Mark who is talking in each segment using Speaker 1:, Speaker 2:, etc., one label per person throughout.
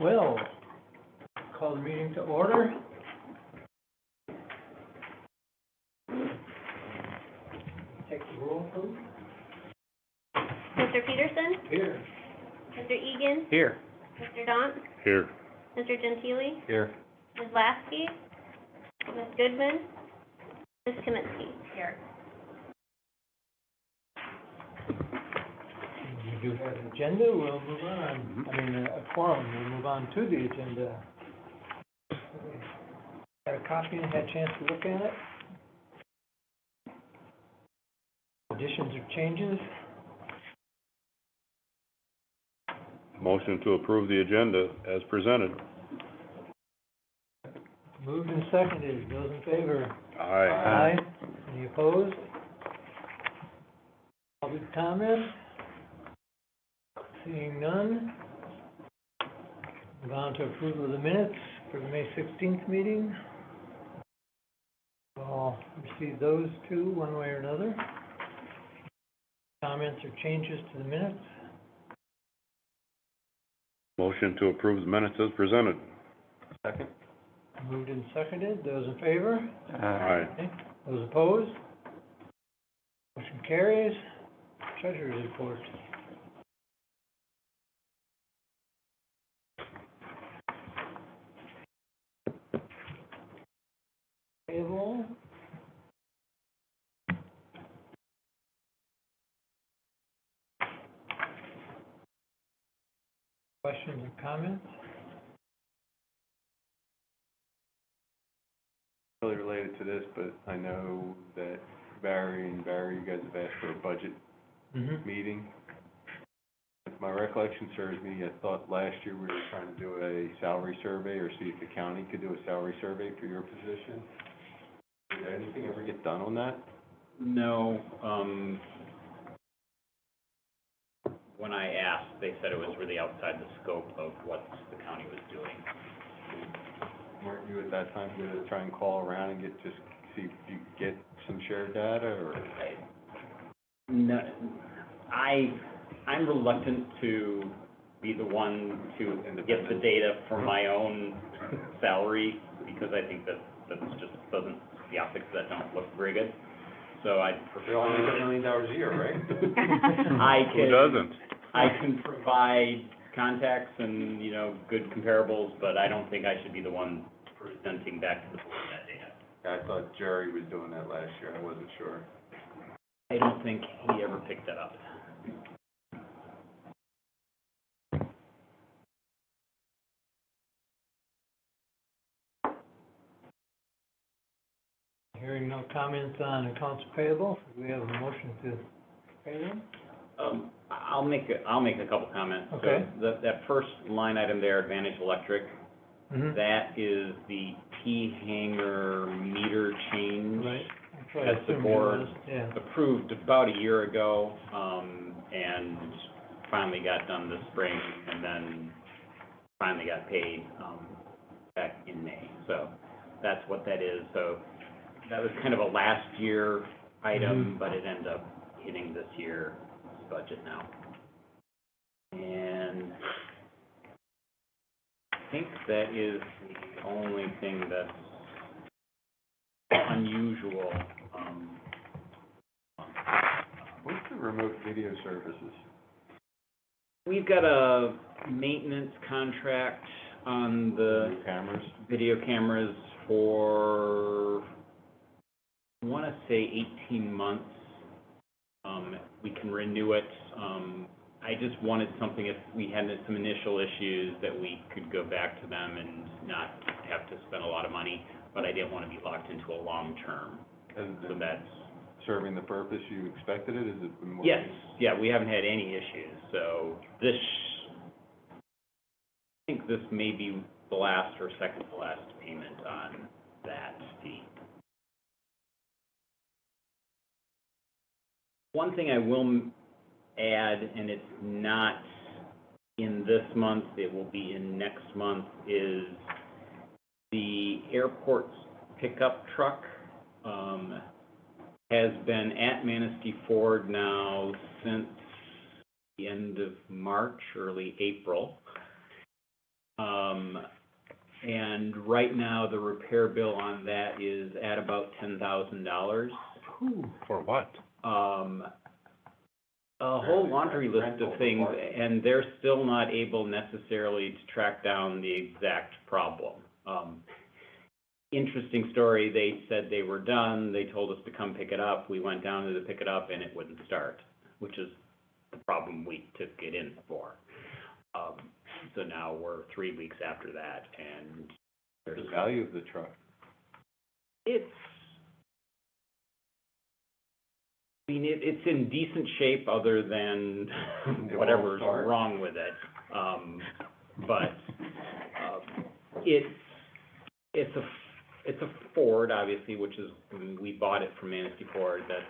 Speaker 1: 12. Call the meeting to order. Take the roll, please.
Speaker 2: Mr. Peterson?
Speaker 1: Here.
Speaker 2: Mr. Egan?
Speaker 3: Here.
Speaker 2: Mr. Daunt?
Speaker 3: Here.
Speaker 2: Mr. Gentili?
Speaker 3: Here.
Speaker 2: Ms. Lasky? Ms. Goodman? Ms. Kaminsky? Here.
Speaker 1: We do have an agenda, we'll move on. I mean, a quorum, we'll move on to the agenda. Got a copy and had a chance to look at it? Additions or changes?
Speaker 3: Motion to approve the agenda as presented.
Speaker 1: Moved and seconded, those in favor?
Speaker 3: Aye.
Speaker 1: Any opposed? Public comment? Seeing none. Move on to approval of the minutes for the May 16th meeting. I'll receive those two, one way or another. Comments or changes to the minutes?
Speaker 3: Motion to approve the minutes as presented. Second.
Speaker 1: Moved and seconded, those in favor?
Speaker 3: Aye.
Speaker 1: Okay. Those opposed? Motion carries. Treasurer's report. Payable. Questions or comments?
Speaker 4: Really related to this, but I know that Barry, you guys have asked for a budget meeting. If my recollection serves me, I thought last year we were trying to do a salary survey or see if the county could do a salary survey for your position. Did anything ever get done on that?
Speaker 5: No, when I asked, they said it was really outside the scope of what the county was doing.
Speaker 4: Weren't you at that time going to try and call around and see if you could get some shared data, or?
Speaker 5: No, I'm reluctant to be the one to get the data for my own salary, because I think that just doesn't, the optics of that don't look very good. So I prefer.
Speaker 4: They all make $1 million a year, right?
Speaker 3: Who doesn't?
Speaker 5: I can provide contacts and, good comparables, but I don't think I should be the one presenting back to the board that data.
Speaker 4: I thought Jerry was doing that last year. I wasn't sure.
Speaker 5: I don't think he ever picked that up.
Speaker 1: Hearing no comments on accounts payable, do we have a motion to pay them?
Speaker 5: I'll make a couple comments.
Speaker 1: Okay.
Speaker 5: So that first line item there, Advantage Electric, that is the T-hanger meter change.
Speaker 1: Right.
Speaker 5: That the board
Speaker 1: Yeah.
Speaker 5: approved about a year ago, and finally got done this spring, and then finally got paid back in May. So that's what that is. So that was kind of a last year item, but it ended up hitting this year's budget now. And I think that is the only thing that's unusual.
Speaker 4: What's the remote video services?
Speaker 5: We've got a maintenance contract on the
Speaker 4: Cameras?
Speaker 5: video cameras for, I want to say 18 months. We can renew it. I just wanted something, if we had some initial issues, that we could go back to them and not have to spend a lot of money, but I didn't want to be locked into a long term. So that's
Speaker 4: serving the purpose you expected it? Is it more?
Speaker 5: Yes, yeah, we haven't had any issues. So I think this may be the last or second to last payment on that fee. One thing I will add, and it's not in this month, it will be in next month, is the airport's pickup truck has been at Manistee Ford now since the end of March, early April. And right now, the repair bill on that is at about $10,000.
Speaker 3: For what?
Speaker 5: A whole laundry list of things, and they're still not able necessarily to track down the exact problem. Interesting story, they said they were done, they told us to come pick it up, we went down to pick it up and it wouldn't start, which is the problem we took it in for. So now we're 3 weeks after that, and
Speaker 4: The value of the truck.
Speaker 5: it's in decent shape other than
Speaker 4: It
Speaker 5: whatever's
Speaker 4: won't start.
Speaker 5: wrong with it. It's a Ford, obviously, which is, we bought it from Manistee Ford. That's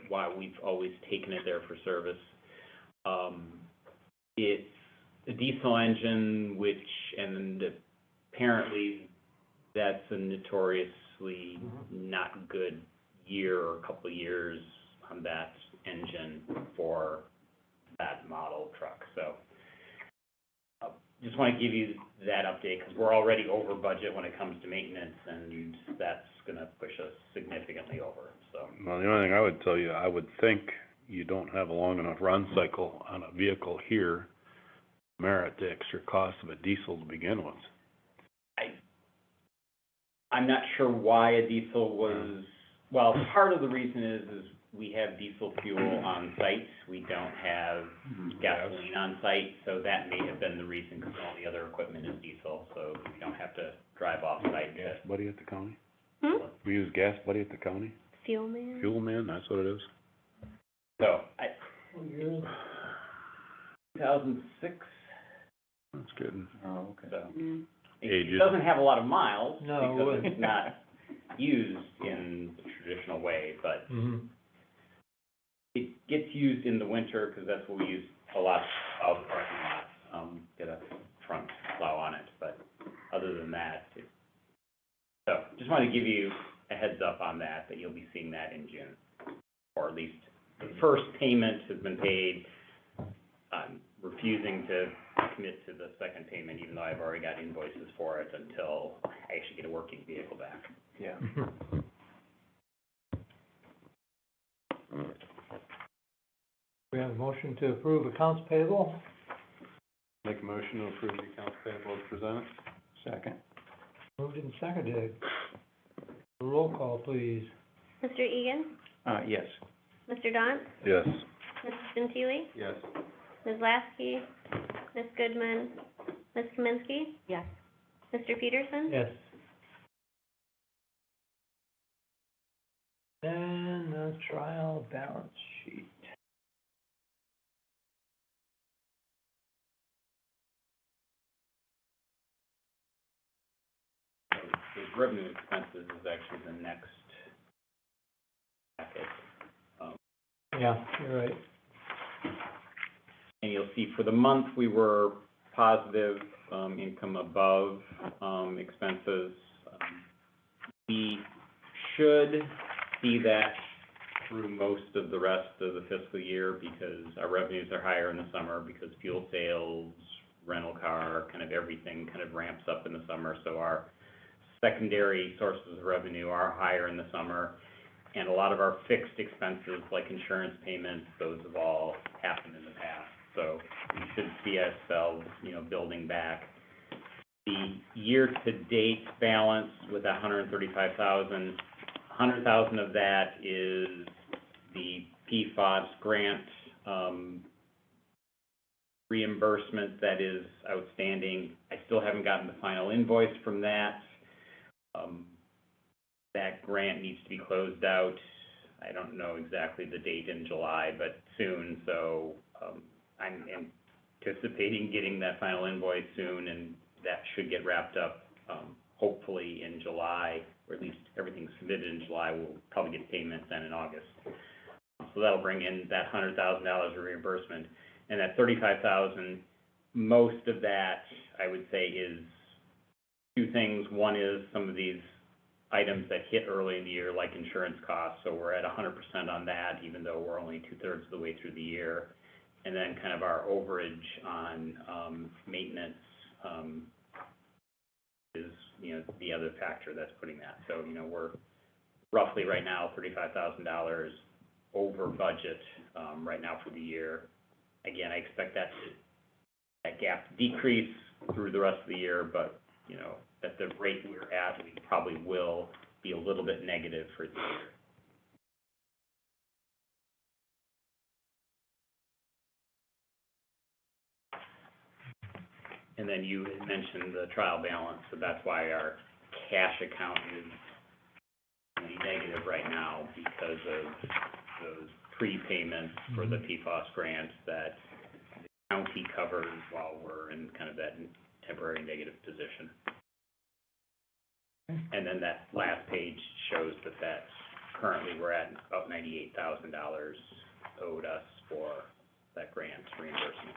Speaker 5: why we've always taken it there for service. It's a diesel engine, and apparently that's a notoriously not good year or couple of years on that engine for that model truck. So just want to give you that update because we're already over budget when it comes to maintenance, and that's going to push us significantly over. So
Speaker 3: Well, the only thing I would tell you, I would think you don't have a long enough run cycle on a vehicle here to merit the extra cost of a diesel to begin with.
Speaker 5: I'm not sure why a diesel was, well, part of the reason is we have diesel fuel on site. We don't have gasoline on site, so that may have been the reason, because all the other equipment is diesel, so we don't have to drive off site.
Speaker 3: Gas buddy at the county?
Speaker 2: Hmm?
Speaker 3: We use gas buddy at the county?
Speaker 2: Fuel man?
Speaker 3: Fuel man, that's what it is?
Speaker 5: So,
Speaker 1: What year is it?
Speaker 5: 2006,
Speaker 3: That's good.
Speaker 4: Oh, okay.
Speaker 5: so.
Speaker 3: Ages.
Speaker 5: It doesn't have a lot of miles,
Speaker 1: No, it
Speaker 5: because
Speaker 1: wouldn't.
Speaker 5: it's not used in the traditional way, but it gets used in the winter, because that's what we use a lot of parking lots, get a front plow on it, but other than that, so, just wanted to give you a heads up on that you'll be seeing that in June, or at least the first payment has been paid. I'm refusing to commit to the second payment, even though I've already got invoices for it, until I actually get a working vehicle back.
Speaker 4: Yeah.
Speaker 1: We have a motion to approve accounts payable.
Speaker 4: Make a motion to approve the accounts payable as presented. Second.
Speaker 1: Moved and seconded. Roll call, please.
Speaker 2: Mr. Egan?
Speaker 4: Yes.
Speaker 2: Mr. Daunt?
Speaker 3: Yes.
Speaker 2: Mrs. Gentili?
Speaker 4: Yes.
Speaker 2: Ms. Lasky? Ms. Goodman? Ms. Kaminsky?
Speaker 6: Yes.
Speaker 2: Mr. Peterson?
Speaker 1: Yes. And the trial balance sheet.
Speaker 5: The revenue expenses is actually the next packet.
Speaker 1: Yeah, you're right.
Speaker 5: And you'll see for the month, we were positive, income above, expenses. We should see that through most of the rest of the fiscal year, because our revenues are higher in the summer, because fuel sales, rental car, kind of everything kind of ramps up in the summer, so our secondary sources of revenue are higher in the summer. And a lot of our fixed expenses, like insurance payments, those have all happened in the past. So we should see ourselves, building back. The year-to-date balance with that $135,000, $100,000 of that is the PFAS grant reimbursement that is outstanding. I still haven't gotten the final invoice from that. That grant needs to be closed out. I don't know exactly the date in July, but soon, so I'm anticipating getting that final invoice soon, and that should get wrapped up hopefully in July, or at least everything's submitted in July. We'll probably get payments then in August. So that'll bring in that $100,000 of reimbursement. And that $35,000, most of that, I would say, is two things. One is some of these items that hit early in the year, like insurance costs, so we're at 100% on that, even though we're only 2/3 of the way through the year. And then kind of our overage on maintenance, is, the other factor that's putting that. So, we're roughly right now $35,000 over budget, right now for the year. Again, I expect that gap to decrease through the rest of the year, but, at the rate we're at, we probably will be a little bit negative for the year. And then you had mentioned the trial balance, so that's why our cash account is negative right now because of those prepayments for the PFAS grant that the county covers while we're in kind of that temporary negative position. And then that last page shows that currently we're at about $98,000 owed us for that grant reimbursement.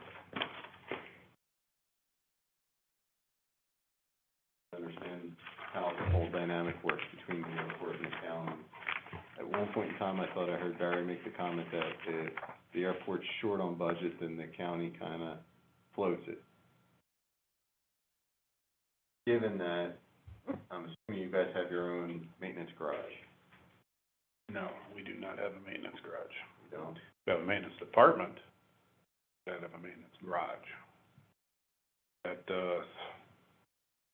Speaker 4: Understand how the whole dynamic works between the airport and the county. At one point in time, I thought I heard Barry make the comment that if the airport's short on budget, then the county kinda floats it. Given that, I'm assuming you guys have your own maintenance garage.
Speaker 3: No, we do not have a maintenance garage.
Speaker 4: You don't?
Speaker 3: We have a maintenance department, we don't have a maintenance garage. That,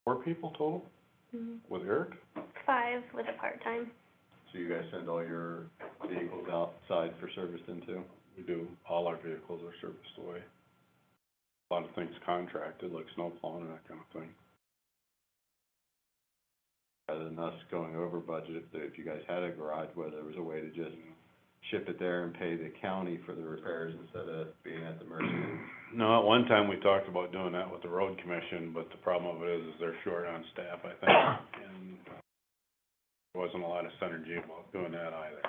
Speaker 3: 4 people total with Eric?
Speaker 2: 5 with a part-time.
Speaker 4: So you guys send all your vehicles outside for service then too?
Speaker 3: We do, all our vehicles are serviced away. A lot of things contracted, like snow plowing and that kind of thing.
Speaker 4: Rather than us going over budget, if you guys had a garage, whether there was a way to just ship it there and pay the county for the repairs instead of being at the mercy of...
Speaker 3: No, at one time we talked about doing that with the road commission, but the problem of it is they're short on staff, I think. And there wasn't a lot of synergy about doing that either.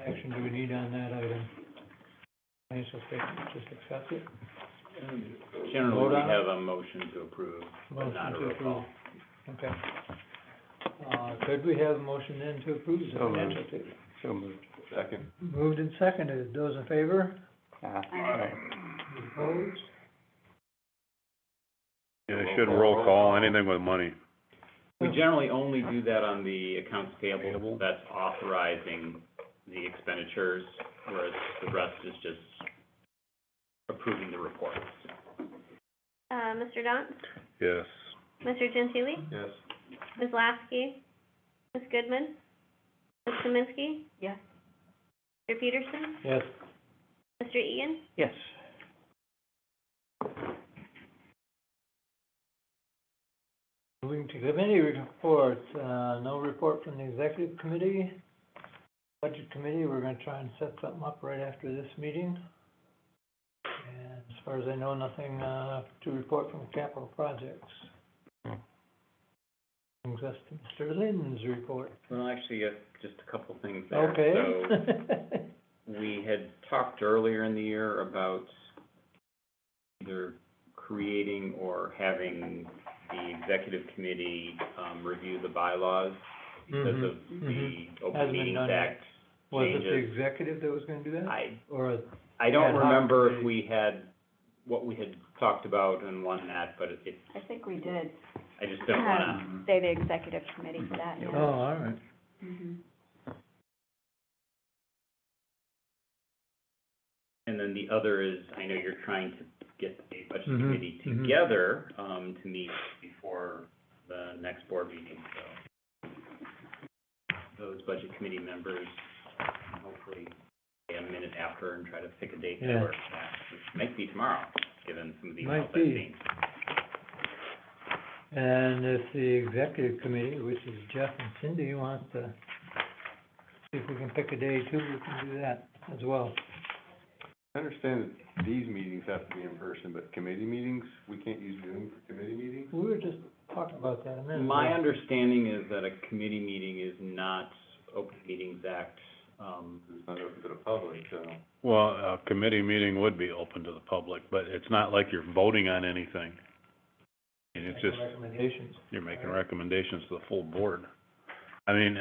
Speaker 1: Action do we need on that item? Financial statement, just accept it?
Speaker 5: Generally,
Speaker 1: Vote
Speaker 5: we
Speaker 1: on it?
Speaker 5: have a motion to approve, but not a
Speaker 1: Motion to
Speaker 5: roll call.
Speaker 1: approve. Okay. Could we have a motion then to approve the
Speaker 3: So moved.
Speaker 1: financial statement?
Speaker 3: So moved.
Speaker 4: Second?
Speaker 1: Moved and seconded, those in favor?
Speaker 3: Aye.
Speaker 1: Opposed?
Speaker 3: Yeah, they should roll call anything with money.
Speaker 5: We generally only do that on the accounts payable, that's authorizing the expenditures, whereas the rest is just approving the reports.
Speaker 2: Mr. Daunt,
Speaker 3: Yes.
Speaker 2: Mr. Gentili,
Speaker 4: Yes.
Speaker 2: Ms. Lasky, Ms. Goodman, Ms. Kaminsky,
Speaker 6: Yes.
Speaker 2: Mr. Peterson,
Speaker 1: Yes.
Speaker 2: Mr. Egan,
Speaker 1: Yes. Moving to committee reports, no report from the executive committee. Budget committee, we're gonna try and set something up right after this meeting. And as far as I know, nothing, to report from capital projects. Brings us to Mr. Lin's report.
Speaker 5: Well, actually, just a couple things there.
Speaker 1: Okay.
Speaker 5: So, we had talked earlier in the year about either creating or having the executive committee, review the bylaws because of the Open
Speaker 1: Hasn't been
Speaker 5: Meetings
Speaker 1: done yet.
Speaker 5: Act
Speaker 1: Was it the
Speaker 5: changes.
Speaker 1: executive that was gonna do that? Or,
Speaker 5: I don't
Speaker 1: ad hoc
Speaker 5: remember if
Speaker 1: committee?
Speaker 5: we had, what we had talked about and won that, but it,
Speaker 6: I think we did.
Speaker 5: I just don't wanna,
Speaker 6: Say the executive committee for that,
Speaker 1: oh,
Speaker 6: yeah.
Speaker 1: all right.
Speaker 6: Mhm.
Speaker 5: and then the other is, I know you're trying to get a budget
Speaker 1: Mhm,
Speaker 5: committee
Speaker 1: mhm.
Speaker 5: together, to meet before the next board meeting, so. Those budget committee members, hopefully, get a minute after and try to pick a date that
Speaker 1: Yeah.
Speaker 5: works, which might be tomorrow, given some of the
Speaker 1: Might
Speaker 5: emails I've
Speaker 1: be.
Speaker 5: seen.
Speaker 1: And if the executive committee, which is Jeff and Cindy, wants to see if we can pick a day too, we can do that as well.
Speaker 4: I understand that these meetings have to be in person, but committee meetings, we can't use Zoom for committee meetings?
Speaker 1: We were just talking about that a minute ago.
Speaker 5: My understanding is that a committee meeting is not Open Meetings Act,
Speaker 4: It's not open to the public, so...
Speaker 3: Well, a committee meeting would be open to the public, but it's not like you're voting on anything. And it's just,
Speaker 1: Recommendations.
Speaker 3: you're making recommendations to the full board. I mean,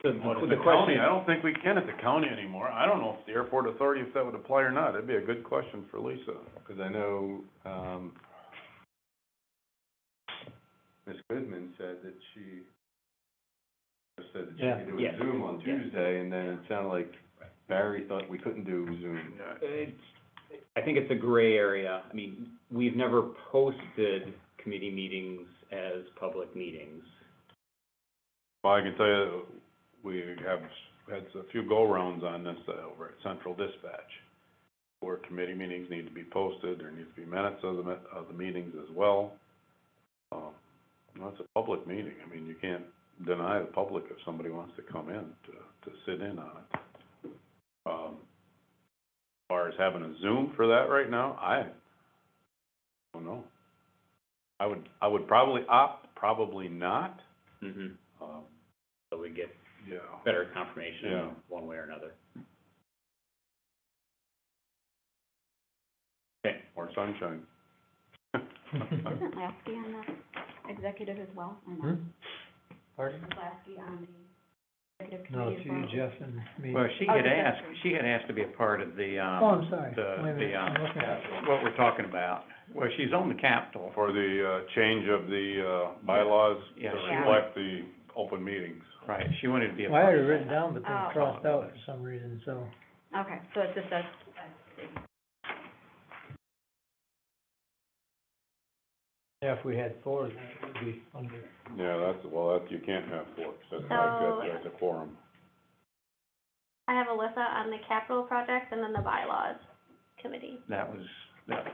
Speaker 5: The
Speaker 3: But at
Speaker 5: the
Speaker 3: the
Speaker 5: question
Speaker 3: county,
Speaker 5: is,
Speaker 3: I don't think we can at the county anymore. I don't know if the airport authority, if that would apply or not. That'd be a good question for Lisa.
Speaker 4: Because I know, Ms. Goodman said that she said that she
Speaker 1: Yeah.
Speaker 4: could do
Speaker 5: Yes.
Speaker 4: a Zoom on
Speaker 5: Yes.
Speaker 4: Tuesday, and then it sounded like Barry thought we couldn't do Zoom.
Speaker 5: I think it's a gray area. I mean, we've never posted committee meetings as public meetings.
Speaker 3: Well, I can tell you, we have had a few go-rounds on this over at Central Dispatch, where committee meetings need to be posted, there needs to be minutes of the meetings as well. It's a public meeting. I mean, you can't deny the public if somebody wants to come in to sit in on it. As far as having a Zoom for that right now, I don't know. I would probably opt, probably not.
Speaker 5: Mm-hmm. So we get
Speaker 3: Yeah.
Speaker 5: better confirmation
Speaker 3: Yeah.
Speaker 5: one way or another. Okay.
Speaker 3: Or sunshine.
Speaker 6: Isn't Lasky on the executive as well, or not?
Speaker 1: Pardon?
Speaker 6: Is Lasky on the executive
Speaker 1: No,
Speaker 6: committee
Speaker 1: it's
Speaker 6: as well?
Speaker 1: you, Jeff, and me.
Speaker 7: Well, she
Speaker 6: Oh,
Speaker 7: had
Speaker 6: just
Speaker 7: asked,
Speaker 6: that.
Speaker 7: she had asked to be a part of the,
Speaker 1: Oh, I'm sorry. Wait a minute. I'm looking at
Speaker 7: what we're talking about. Well, she's on the Capitol.
Speaker 3: For the, change of the, bylaws to
Speaker 7: Yeah.
Speaker 6: Yeah.
Speaker 3: reflect the open meetings.
Speaker 7: Right, she wanted to be a
Speaker 1: Well, I
Speaker 7: part
Speaker 1: had
Speaker 7: of
Speaker 1: it
Speaker 7: that.
Speaker 1: written down, but then
Speaker 6: Oh.
Speaker 1: crossed out for some reason, so.
Speaker 6: Okay, so it's just a,
Speaker 1: Yeah, if we had four, then it would be under.
Speaker 3: Yeah, you can't have four, that's
Speaker 2: So-
Speaker 3: that's a quorum.
Speaker 2: I have Alyssa on the capital projects and then the bylaws committee.
Speaker 7: That's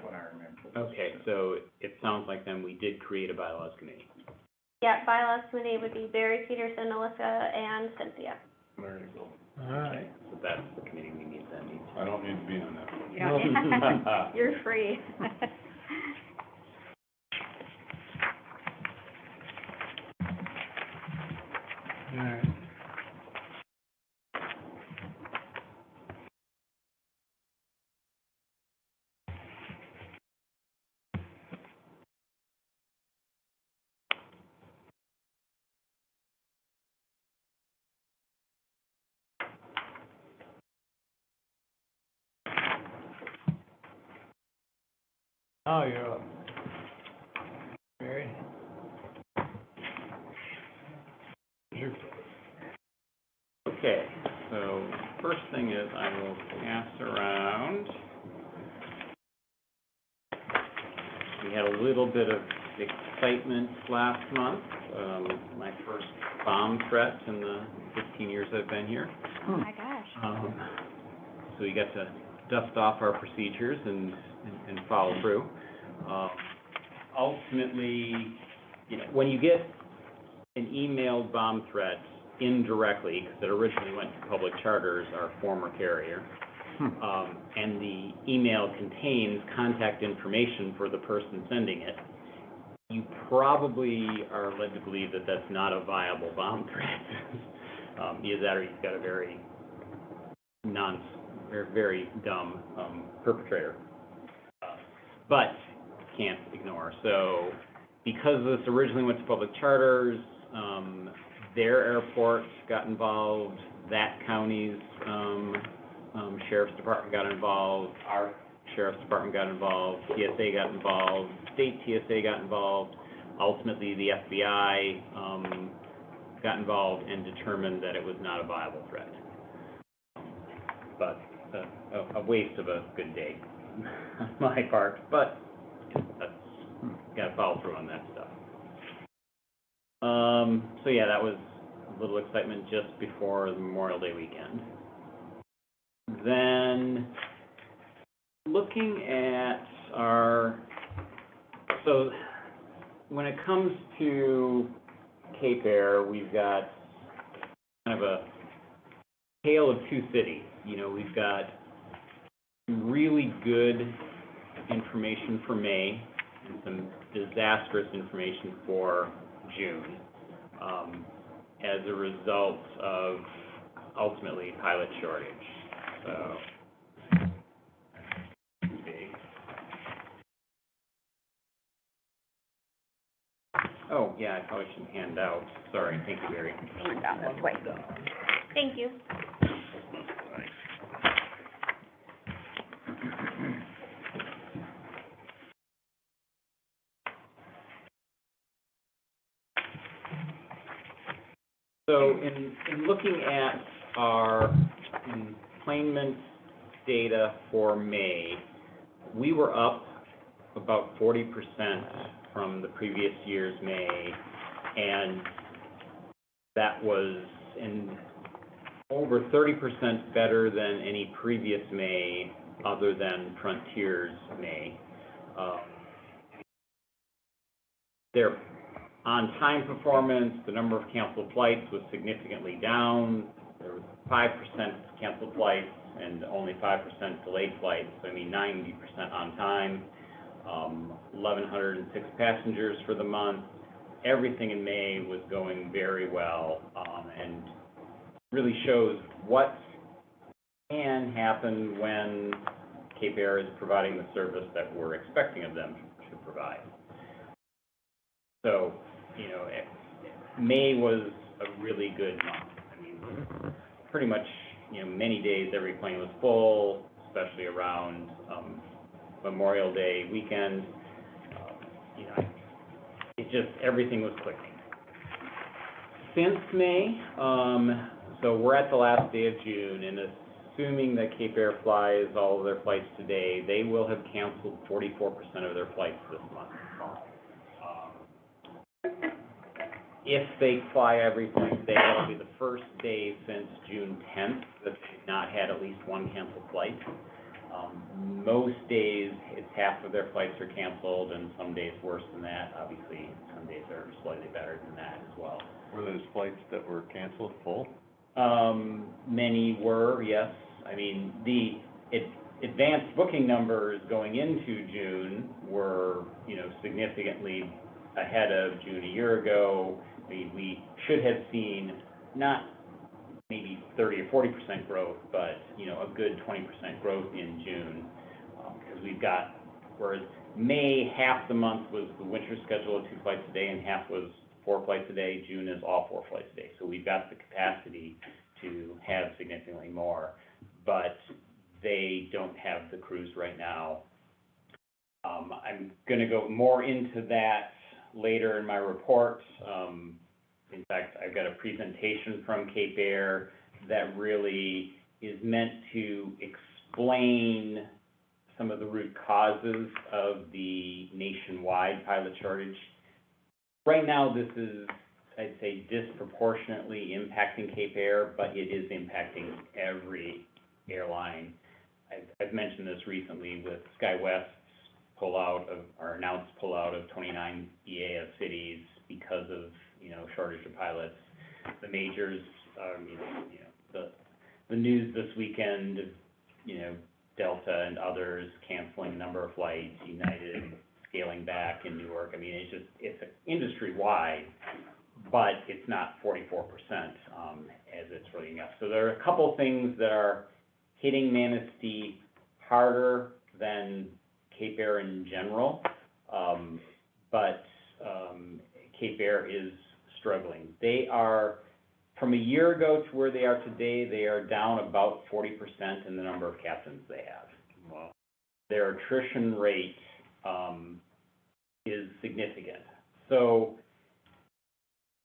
Speaker 7: what I remember.
Speaker 5: Okay, so it sounds like then we did create a bylaws committee.
Speaker 2: Yeah, bylaws committee would be Barry, Peterson, Alyssa, and Cynthia.
Speaker 3: There you go.
Speaker 1: All right.
Speaker 5: So that's the committee we need then.
Speaker 3: I don't need to be on that one.
Speaker 6: yeah, you're free.
Speaker 1: All right. Now you're up. Barry?
Speaker 5: Okay, so first thing is I will pass around. We had a little bit of excitement last month, my first bomb threat in the 15 years I've been here.
Speaker 6: Oh, my gosh.
Speaker 5: So we got to dust off our procedures and follow through. Ultimately, you know, when you get an emailed bomb threat indirectly, because it originally went to Public Charters, our former carrier, and the email contains contact information for the person sending it, you probably are led to believe that that's not a viable bomb threat. Either that or you've got a very very dumb perpetrator. But can't ignore. So because this originally went to Public Charters, their airport got involved, that county's sheriff's department got involved, our sheriff's department got involved, TSA got involved, state TSA got involved. Ultimately, the FBI got involved and determined that it was not a viable threat. But a waste of a good day on my part, but that's, gotta follow through on that stuff. So yeah, that was a little excitement just before the Memorial Day weekend. Then, looking at so when it comes to Cape Air, we've got kind of a tale of two cities. You know, we've got really good information for May and some disastrous information for June, as a result of ultimately pilot shortage. So, oh, Yeah, I probably shouldn't hand out. Sorry, thank you, Barry.
Speaker 6: Hang down this way.
Speaker 2: Thank you.
Speaker 5: So in looking at our employment data for May, we were up about 40% from the previous year's May, and that was over 30% better than any previous May other than Frontier's May. Their on-time performance, the number of canceled flights was significantly down. There was 5% canceled flights and only 5% delayed flights. So, I mean, 90% on time. 1,106 passengers for the month. Everything in May was going very well, and really shows what can happen when Cape Air is providing the service that we're expecting of them to provide. So, you know, May was a really good month. I mean, pretty much, you know, many days every plane was full, especially around Memorial Day weekend. You know, it just, everything was clicking. Since May, so we're at the last day of June, and assuming that Cape Air flies all of their flights today, they will have canceled 44% of their flights this month. If they fly every flight, that'll be the first day since June 10th that they've not had at least one canceled flight. Most days, it's half of their flights are canceled, and some days worse than that. Obviously, some days are slightly better than that as well.
Speaker 4: Were those flights that were canceled full?
Speaker 5: Many were, yes. I mean, the advanced booking numbers going into June were, you know, significantly ahead of June a year ago. We should have seen not maybe 30 or 40% growth, but, you know, a good 20% growth in June, because we've got, whereas May, half the month was the winter schedule of 2 flights a day, and half was 4 flights a day. June is all 4 flights a day. So we've got the capacity to have significantly more, but they don't have the crews right now. I'm going to go more into that later in my report. In fact, I've got a presentation from Cape Air that really is meant to explain some of the root causes of the nationwide pilot shortage. Right now, this is, I'd say, disproportionately impacting Cape Air, but it is impacting every airline. I've mentioned this recently with SkyWest's pullout of, or announced pullout of 29 EAS cities because of, you know, shortage of pilots. The majors, you know, the news this weekend, you know, Delta and others canceling a number of flights, United scaling back in Newark. I mean, it's just, it's industry-wide, but it's not 44%, as it's rating up. So there are a couple things that are hitting Manistee harder than Cape Air in general, but Cape Air is struggling. They are, from a year ago to where they are today, they are down about 40% in the number of captains they have.
Speaker 3: Wow.
Speaker 5: Their attrition rate is significant. So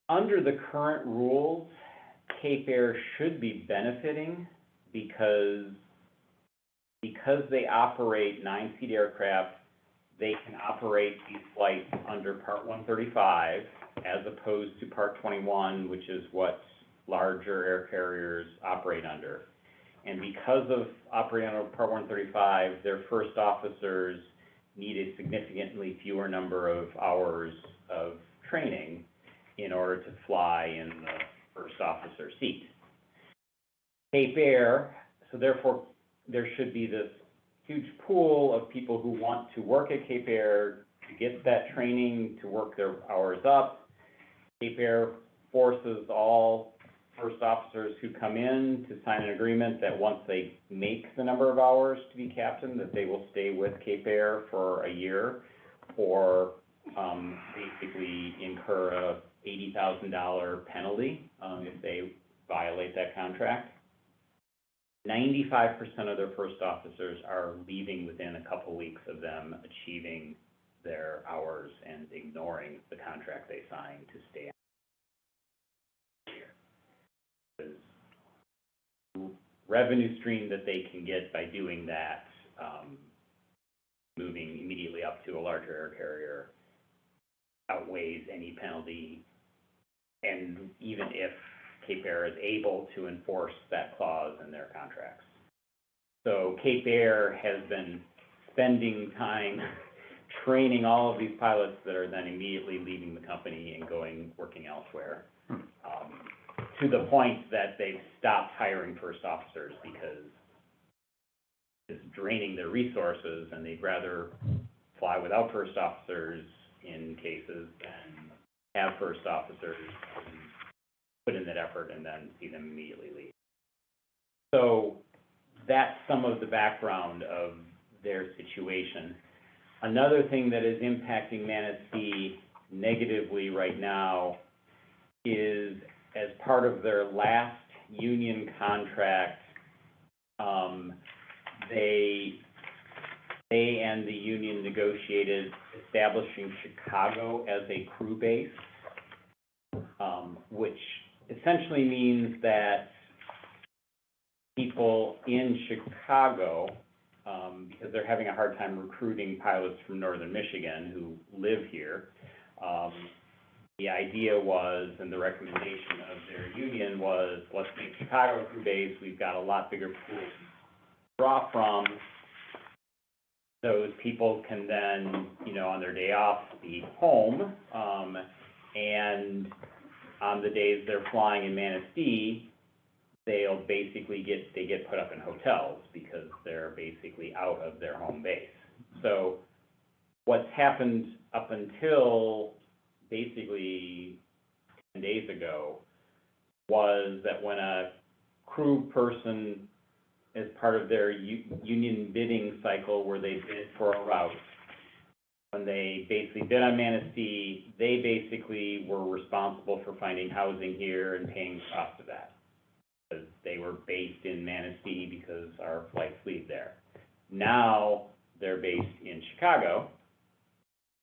Speaker 5: under the current rules, Cape Air should be benefiting because they operate 9-seat aircraft. They can operate these flights under Part 135 as opposed to Part 21, which is what larger air carriers operate under. And because of operating under Part 135, their first officers need a significantly fewer number of hours of training in order to fly in the first officer seat. Cape Air, so therefore there should be this huge pool of people who want to work at Cape Air to get that training, to work their hours up. Cape Air forces all first officers who come in to sign an agreement that once they make the number of hours to be captain, that they will stay with Cape Air for a year, or basically incur a $80,000 penalty, if they violate that contract. 95% of their first officers are leaving within a couple weeks of them achieving their hours and ignoring the contract they signed to stay on. The revenue stream that they can get by doing that, moving immediately up to a larger air carrier, outweighs any penalty. And even if Cape Air is able to enforce that clause in their contracts. So Cape Air has been spending time training all of these pilots that are then immediately leaving the company and working elsewhere. To the point that they've stopped hiring first officers because it's draining their resources, and they'd rather fly without first officers in cases than have first officers and put in that effort and then see them immediately leave. So that's some of the background of their situation. Another thing that is impacting Manistee negatively right now is, as part of their last union contract, they and the union negotiated establishing Chicago as a crew base, which essentially means that people in Chicago, because they're having a hard time recruiting pilots from northern Michigan who live here, the idea was, and the recommendation of their union was, let's make Chicago a crew base. We've got a lot bigger pool to draw from. Those people can then, on their day off, be home, and on the days they're flying in Manistee, they'll basically get put up in hotels because they're basically out of their home base. So what's happened up until basically 10 days ago was that when a crew person, as part of their union bidding cycle where they bid for a route, when they basically bid on Manistee, they basically were responsible for finding housing here and paying the cost of that. Because they were based in Manistee because our flights leave there. Now they're based in Chicago,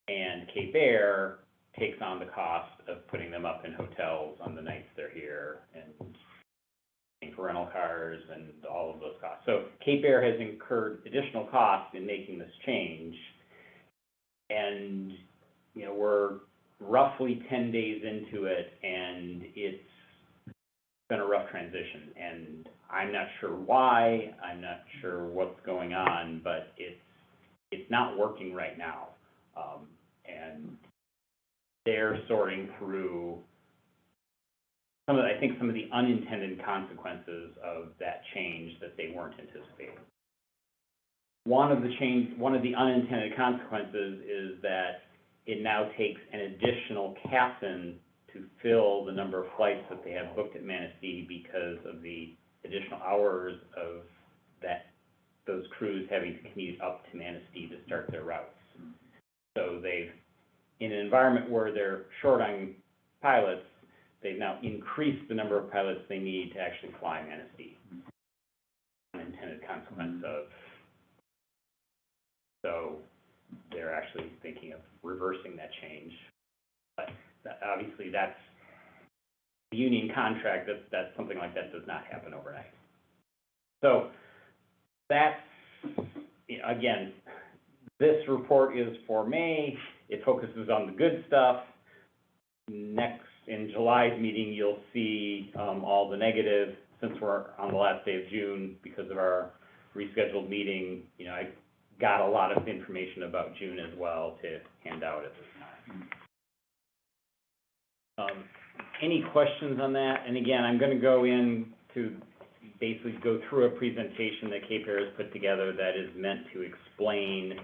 Speaker 5: and Cape Air takes on the cost of putting them up in hotels on the nights they're here and paying for rental cars and all of those costs. So Cape Air has incurred additional costs in making this change, and we're roughly 10 days into it, and it's been a rough transition, and I'm not sure why, I'm not sure what's going on, but it's not working right now. And they're sorting through some of the unintended consequences of that change that they weren't anticipating. One of the unintended consequences is that it now takes an additional captain to fill the number of flights that they have booked at Manistee because of the additional hours of those crews having to commute up to Manistee to start their routes. So in an environment where they're short on pilots, they've now increased the number of pilots they need to actually fly Manistee. Unintended consequence of, so they're actually thinking of reversing that change. But obviously that's the union contract, that something like that does not happen overnight. So that's, again, this report is for May. It focuses on the good stuff. Next, in July's meeting, you'll see all the negative. Since we're on the last day of June, because of our rescheduled meeting, I got a lot of information about June as well to hand out at this time. Any questions on that? And again, I'm going to go in to basically go through a presentation that Cape Air has put together that is meant to explain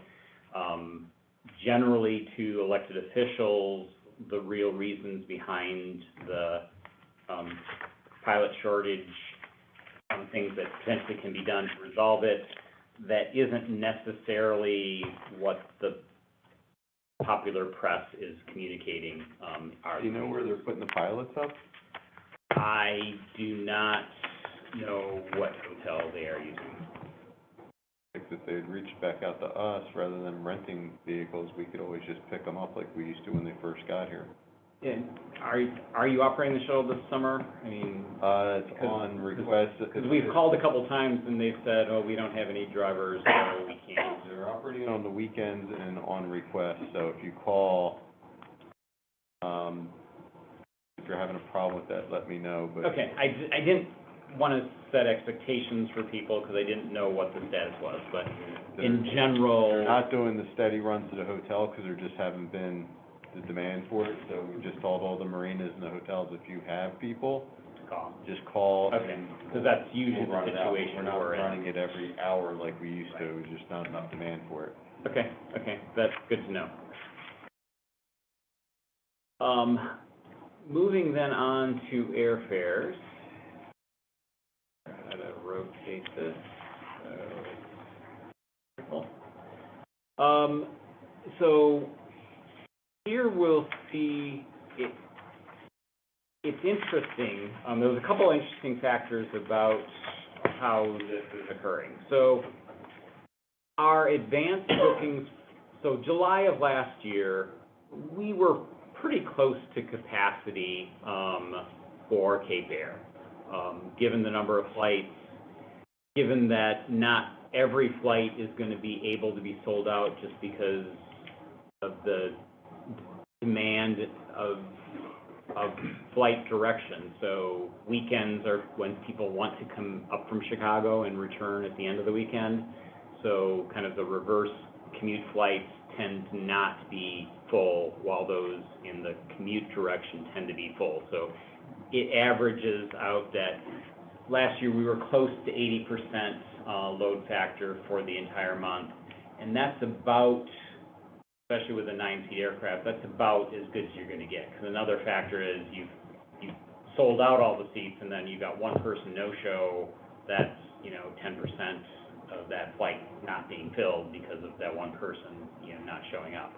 Speaker 5: generally to elected officials the real reasons behind the pilot shortage, things that potentially can be done to resolve it. That isn't necessarily what the popular press is communicating, our.
Speaker 4: Do you know where they're putting the pilots up?
Speaker 5: I do not know what hotel they are using.
Speaker 4: Like, if they'd reached back out to us, rather than renting vehicles, we could always just pick them up like we used to when they first got here.
Speaker 5: And are you operating the shuttle this summer? I mean,
Speaker 4: It's on request.
Speaker 5: because we've called a couple times and they've said, oh, we don't have any drivers, so we can't.
Speaker 4: They're operating on the weekends and on request, so if you call, if you're having a problem with that, let me know, but.
Speaker 5: Okay, I didn't want to set expectations for people because I didn't know what the status was, but in general.
Speaker 4: They're not doing the steady runs to the hotel because there just haven't been the demand for it, so we just told all the marinas and the hotels, if you have people,
Speaker 5: Call.
Speaker 4: just call.
Speaker 5: Okay,
Speaker 4: and
Speaker 5: because that's usually
Speaker 4: we'll
Speaker 5: the
Speaker 4: run it out.
Speaker 5: situation
Speaker 4: We're not
Speaker 5: we're in.
Speaker 4: running it every hour like we used to, there's just not enough demand for it.
Speaker 5: Okay, that's good to know. Moving then on to airfares. Try to rotate this. So here we'll see it's interesting. There was a couple interesting factors about how this is occurring. So our advanced bookings, so July of last year, we were pretty close to capacity for Cape Air, given the number of flights, given that not every flight is going to be able to be sold out just because of the demand of flight direction. So weekends are when people want to come up from Chicago and return at the end of the weekend. So kind of the reverse commute flights tend to not be full, while those in the commute direction tend to be full. So it averages out that last year we were close to 80% load factor for the entire month. And that's about, especially with a 9-seat aircraft, that's about as good as you're going to get. Because another factor is you've sold out all the seats, and then you got one person no-show. That's 10% of that flight not being filled because of that one person not showing up.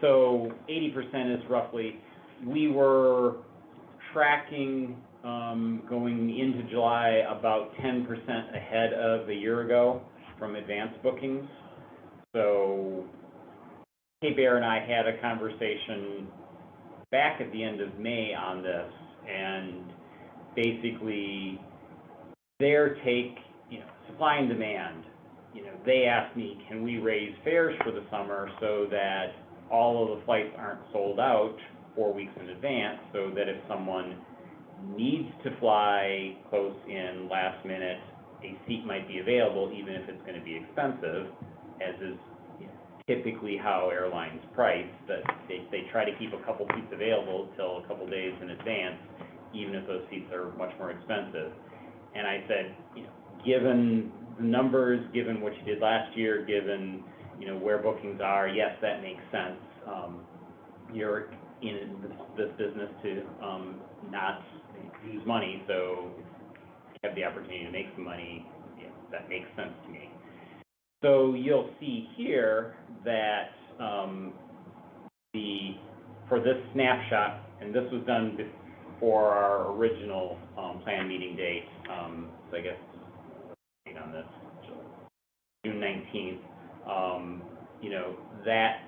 Speaker 5: So 80% is roughly. We were tracking going into July about 10% ahead of a year ago from advanced bookings. So Cape Air and I had a conversation back at the end of May on this, and basically their take, supply and demand, they asked me, can we raise fares for the summer so that all of the flights aren't sold out 4 weeks in advance, so that if someone needs to fly close in last minute, a seat might be available, even if it's going to be expensive, as is typically how airlines price, that they try to keep a couple seats available till a couple days in advance, even if those seats are much more expensive. And I said, given the numbers, given what you did last year, given, where bookings are, yes, that makes sense. You're in this business to not lose money, so if you have the opportunity to make some money, that makes sense to me. So you'll see here that for this snapshot, and this was done before our original plan meeting date, so I guess on this June 19th, that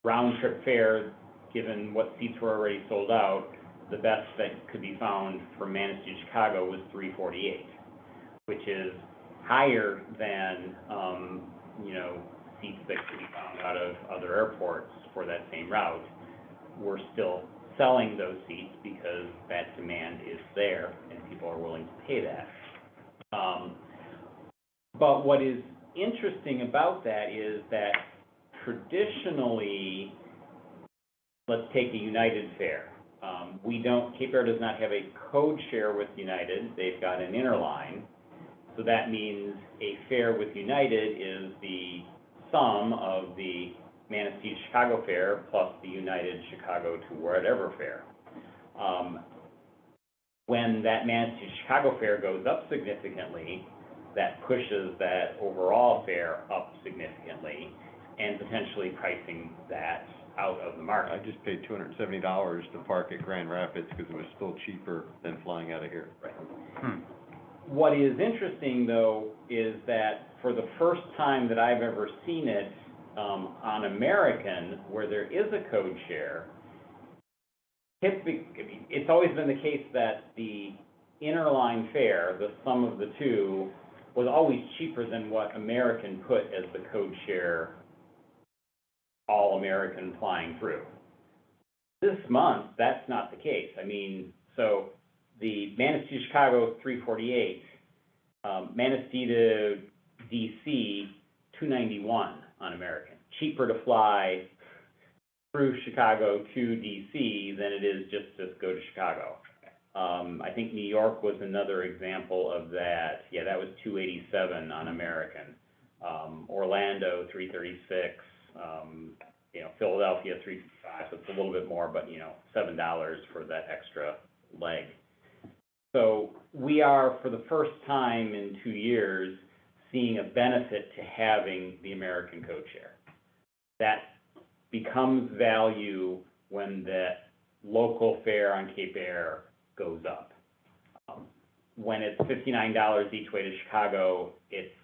Speaker 5: round trip fare, given what seats were already sold out, the best that could be found from Manistee to Chicago was $348, which is higher than, seats that could be found out of other airports for that same route. We're still selling those seats because that demand is there and people are willing to pay that. But what is interesting about that is that traditionally, let's take a United fare. Cape Air does not have a code share with United. They've got an interline. So that means a fare with United is the sum of the Manistee to Chicago fare plus the United Chicago to wherever fare. When that Manistee to Chicago fare goes up significantly, that pushes that overall fare up significantly. and potentially pricing that out of the market.
Speaker 4: I just paid $270 to park at Grand Rapids because it was still cheaper than flying out of here.
Speaker 5: What is interesting, though, is that for the first time that I've ever seen it on American, where there is a code share, typically, it's always been the case that the interline fare, the sum of the two, was always cheaper than what American put as the code share, all American flying through. This month, that's not the case. I mean, so the Manistee to Chicago 348, Manistee to DC 291 on American. Cheaper to fly through Chicago to DC than it is just to go to Chicago. I think New York was another example of that. Yeah, that was 287 on American. Orlando 336. Philadelphia 355. So it's a little bit more, but $7 for that extra leg. So we are, for the first time in 2 years, seeing a benefit to having the American code share. That becomes value when the local fare on Cape Air goes up. When it's $59 each way to Chicago, it's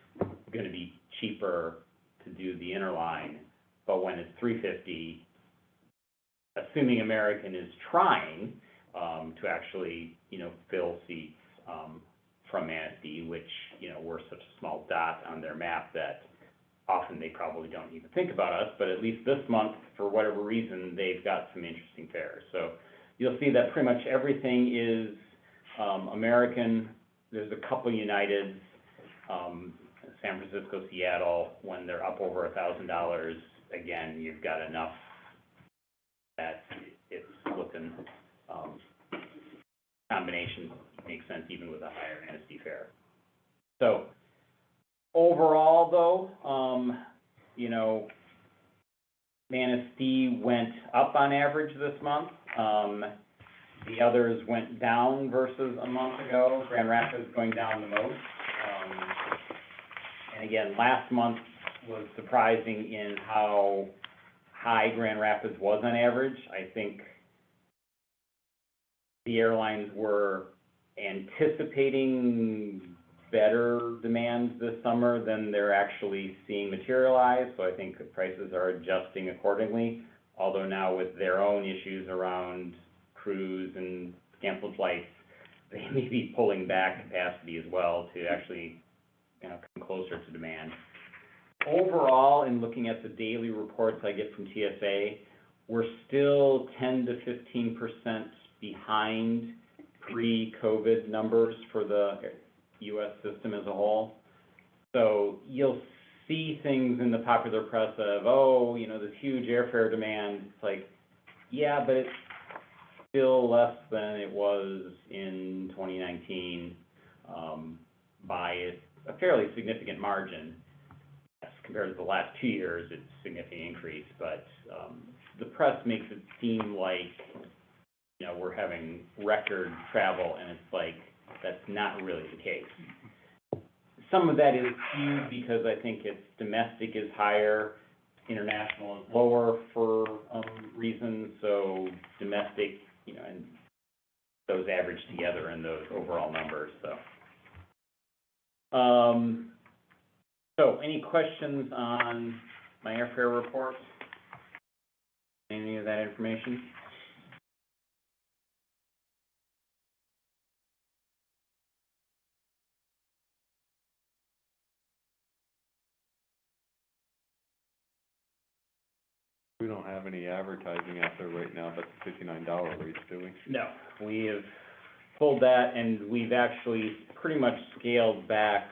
Speaker 5: going to be cheaper to do the interline. But when it's $350, assuming American is trying to actually, fill seats from Manistee, which, we're such a small dot on their map that often they probably don't even think about us, but at least this month, for whatever reason, they've got some interesting fares. So you'll see that pretty much everything is American. There's a couple Uniteds, San Francisco, Seattle, when they're up over $1,000, again, you've got enough that it's looking, combination makes sense even with a higher Manistee fare. So overall, though, Manistee went up on average this month. The others went down versus a month ago. Grand Rapids going down the most. And again, last month was surprising in how high Grand Rapids was on average. I think the airlines were anticipating better demand this summer than they're actually seeing materialize, so I think the prices are adjusting accordingly, although now with their own issues around crews and canceled flights, they may be pulling back capacity as well to actually come closer to demand. Overall, in looking at the daily reports I get from TSA, we're still 10 to 15% behind pre-COVID numbers for the U.S. system as a whole. So you'll see things in the popular press of, this huge airfare demand. It's like, yeah, but it's still less than it was in 2019 by a fairly significant margin. Yes, compared to the last 2 years, it's a significant increase, but the press makes it seem like, we're having record travel, and it's like, that's not really the case. Some of that is skewed because I think it's domestic is higher, international is lower for reasons, so domestic, and those average together in those overall numbers, so. So any questions on my airfare report? Any of that information?
Speaker 4: We don't have any advertising out there right now but the $59 rates, do we?
Speaker 5: No, we have pulled that, and we've actually pretty much scaled back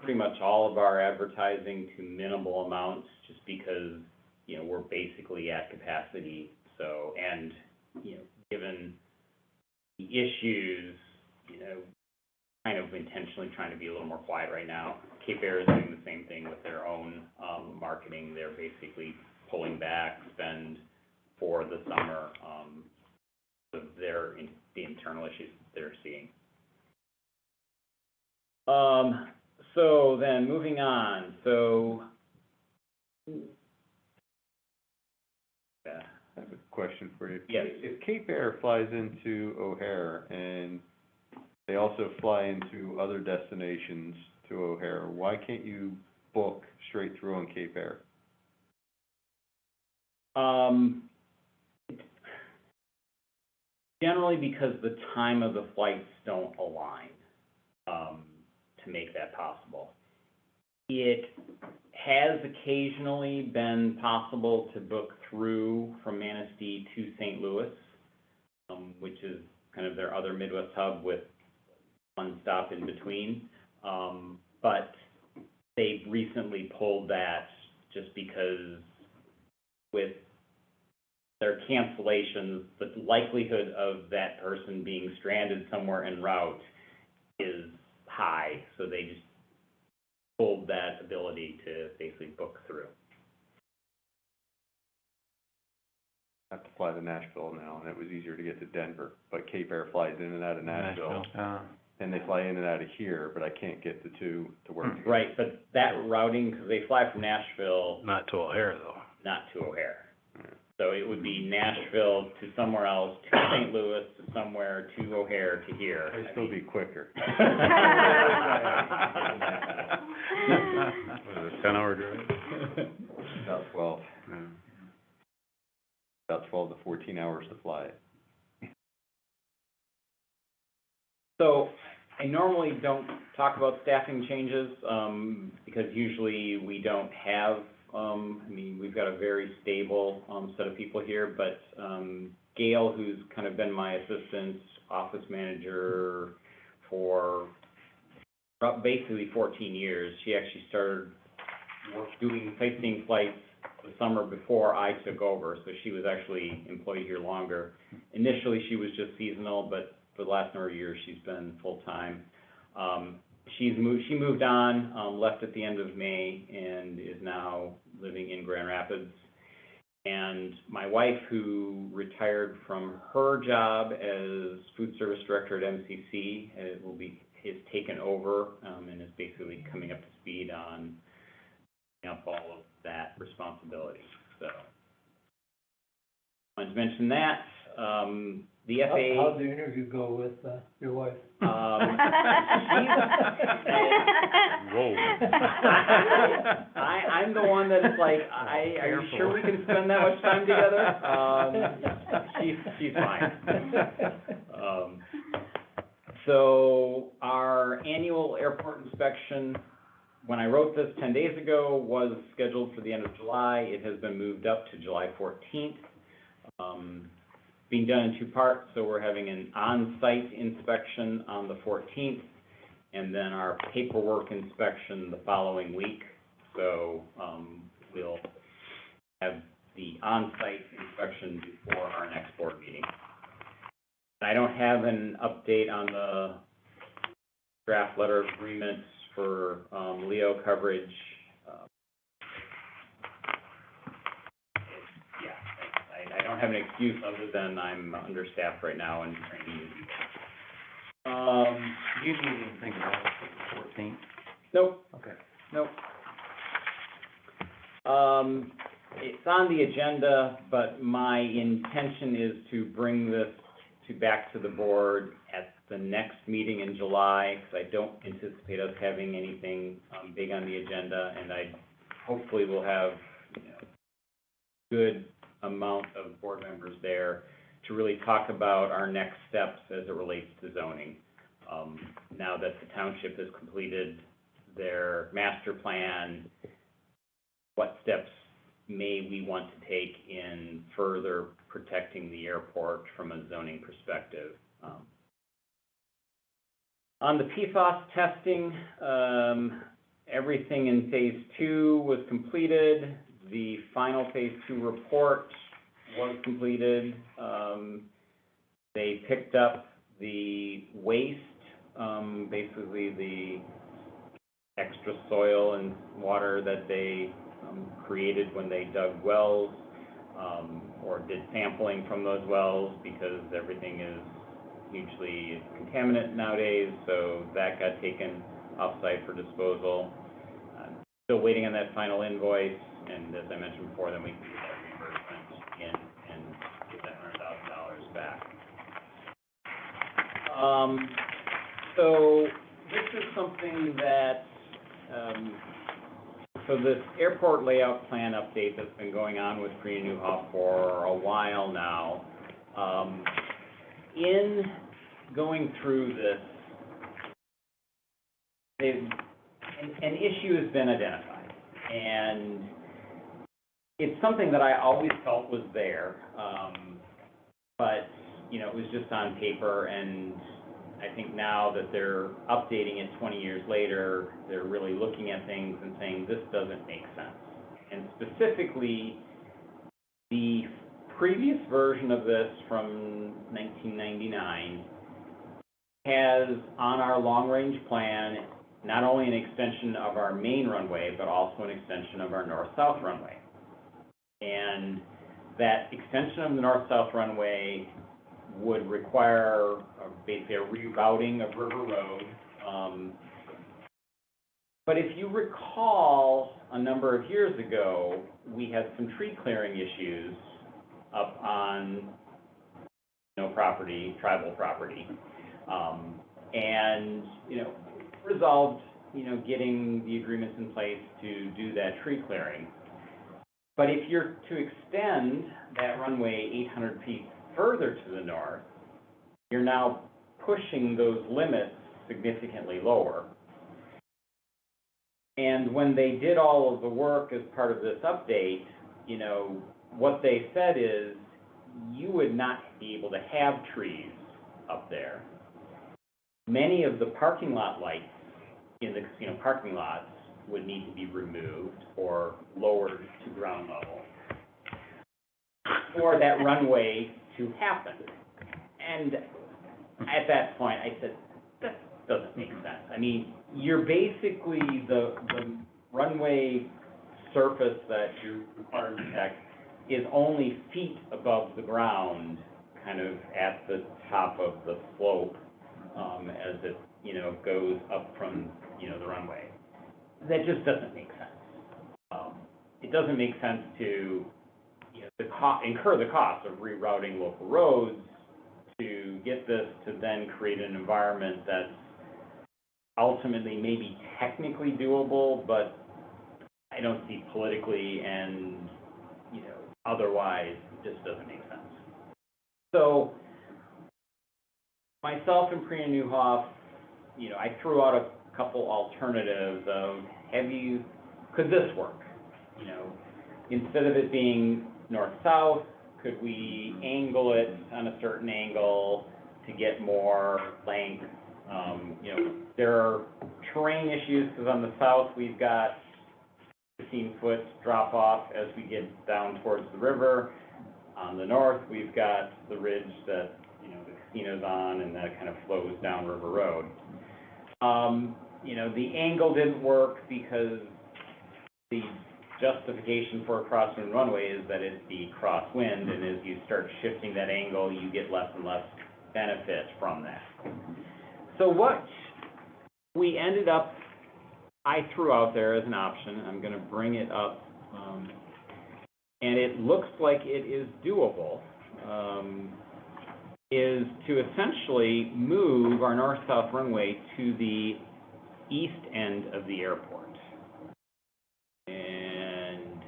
Speaker 5: pretty much all of our advertising to minimal amounts, just because, we're basically at capacity. So, and, given the issues, kind of intentionally trying to be a little more quiet right now. Cape Air is doing the same thing with their own marketing. They're basically pulling back spend for the summer of the internal issues they're seeing. So then moving on, so
Speaker 4: question for you.
Speaker 5: Yes.
Speaker 4: If Cape Air flies into O'Hare and they also fly into other destinations to O'Hare, why can't you book straight through on Cape Air?
Speaker 5: Generally because the time of the flights don't align, to make that possible. It has occasionally been possible to book through from Manistee to St. Louis, which is kind of their other Midwest hub with one stop in between. But they've recently pulled that just because with their cancellations, the likelihood of that person being stranded somewhere en route is high, so they just pulled that ability to basically book through.
Speaker 4: I have to fly to Nashville now, and it was easier to get to Denver, but Cape Air flies in and out of Nashville. And they fly in and out of here, but I can't get the two to work together.
Speaker 5: Right, but that routing, because they fly from Nashville,
Speaker 8: Not to O'Hare, though.
Speaker 5: not to O'Hare. So it would be Nashville to somewhere else, to St. Louis, to somewhere, to O'Hare, to here.
Speaker 4: It'd still be quicker.
Speaker 3: Was it a 10-hour drive?
Speaker 4: About 12,
Speaker 3: Yeah.
Speaker 4: about 12 to 14 hours to fly it.
Speaker 5: So I normally don't talk about staffing changes, because usually we don't have, we've got a very stable, set of people here, but, Gail, who's kind of been my assistant office manager for basically 14 years, she actually started doing sightseeing flights the summer before I took over, so she was actually employed here longer. Initially, she was just seasonal, but for the last number of years, she's been full-time. She moved on, left at the end of May, and is now living in Grand Rapids. And my wife, who retired from her job as food service director at MCC, has taken over, and is basically coming up to speed on all of that responsibility. So, I wanted to mention that. The FAA.
Speaker 1: How'd the interview go with, your wife?
Speaker 3: Whoa.
Speaker 5: I'm the one that's like, are you sure we can spend that much time together? She's fine. So our annual airport inspection, when I wrote this 10 days ago, was scheduled for the end of July. It has been moved up to July 14th. Being done in two parts, so we're having an on-site inspection on the 14th, and then our paperwork inspection the following week. So, we'll have the on-site inspection before our next board meeting. I don't have an update on the draft letter of agreements for, LEO coverage. I don't have an excuse other than I'm understaffed right now and training.
Speaker 7: You didn't even think about it for the 14th?
Speaker 5: Nope.
Speaker 7: Okay.
Speaker 5: Nope. It's on the agenda, but my intention is to bring this back to the board at the next meeting in July, because I don't anticipate us having anything, big on the agenda, and I hopefully will have, good amount of board members there to really talk about our next steps as it relates to zoning. Now that the township has completed their master plan, what steps may we want to take in further protecting the airport from a zoning perspective? On the PFAS testing, everything in phase 2 was completed. The final phase 2 report was completed. They picked up the waste, basically the extra soil and water that they created when they dug wells, or did sampling from those wells, because everything is hugely contaminant nowadays, so that got taken off-site for disposal. Still waiting on that final invoice, and as I mentioned before, then we can get that reimbursement in back. So this is something that, so this airport layout plan update that's been going on with Free Newhoff for a while now. In going through this, an issue has been identified, and it's something that I always felt was there, but, you know, it was just on paper, and I think now that they're updating it 20 years later, they're really looking at things and saying, this doesn't make sense. And specifically, the previous version of this from 1999 has on our long-range plan not only an extension of our main runway, but also an extension of our north-south runway. And that extension of the north-south runway would require basically a rerouting of River Road. But if you recall, a number of years ago, we had some tree clearing issues up on, you know, property, tribal property. And, you know, resolved, you know, getting the agreements in place to do that tree clearing. But if you're to extend that runway 800 feet further to the north, you're now pushing those limits significantly lower. And when they did all of the work as part of this update, you know, what they said is you would not be able to have trees up there. Many of the parking lot lights in the casino parking lots would need to be removed or lowered to ground level for that runway to happen. And at that point, I said, that doesn't make sense. I mean, you're basically, the runway surface that you're required to protect is only feet above the ground, kind of at the top of the slope, as it, you know, goes up from, you know, the runway. That just doesn't make sense. It doesn't make sense to, you know, incur the cost of rerouting local roads to get this to then create an environment that's ultimately maybe technically doable, but I don't see politically and, you know, otherwise, it just doesn't make sense. So myself and Priya Newhoff, you know, I threw out a couple alternatives of, could this work? You know, instead of it being north-south, could we angle it on a certain angle to get more length? You know, there are terrain issues, because on the south, we've got 15-foot drop-off as we get down towards the river. On the north, we've got the ridge that, you know, the casino's on, and that kind of flows down River Road. You know, the angle didn't work because the justification for a crosswind runway is that it's the crosswind, and as you start shifting that angle, you get less and less benefit from that. So what we ended up, I threw out there as an option, I'm going to bring it up, and it looks like it is doable, is to essentially move our north-south runway to the east end of the airport. And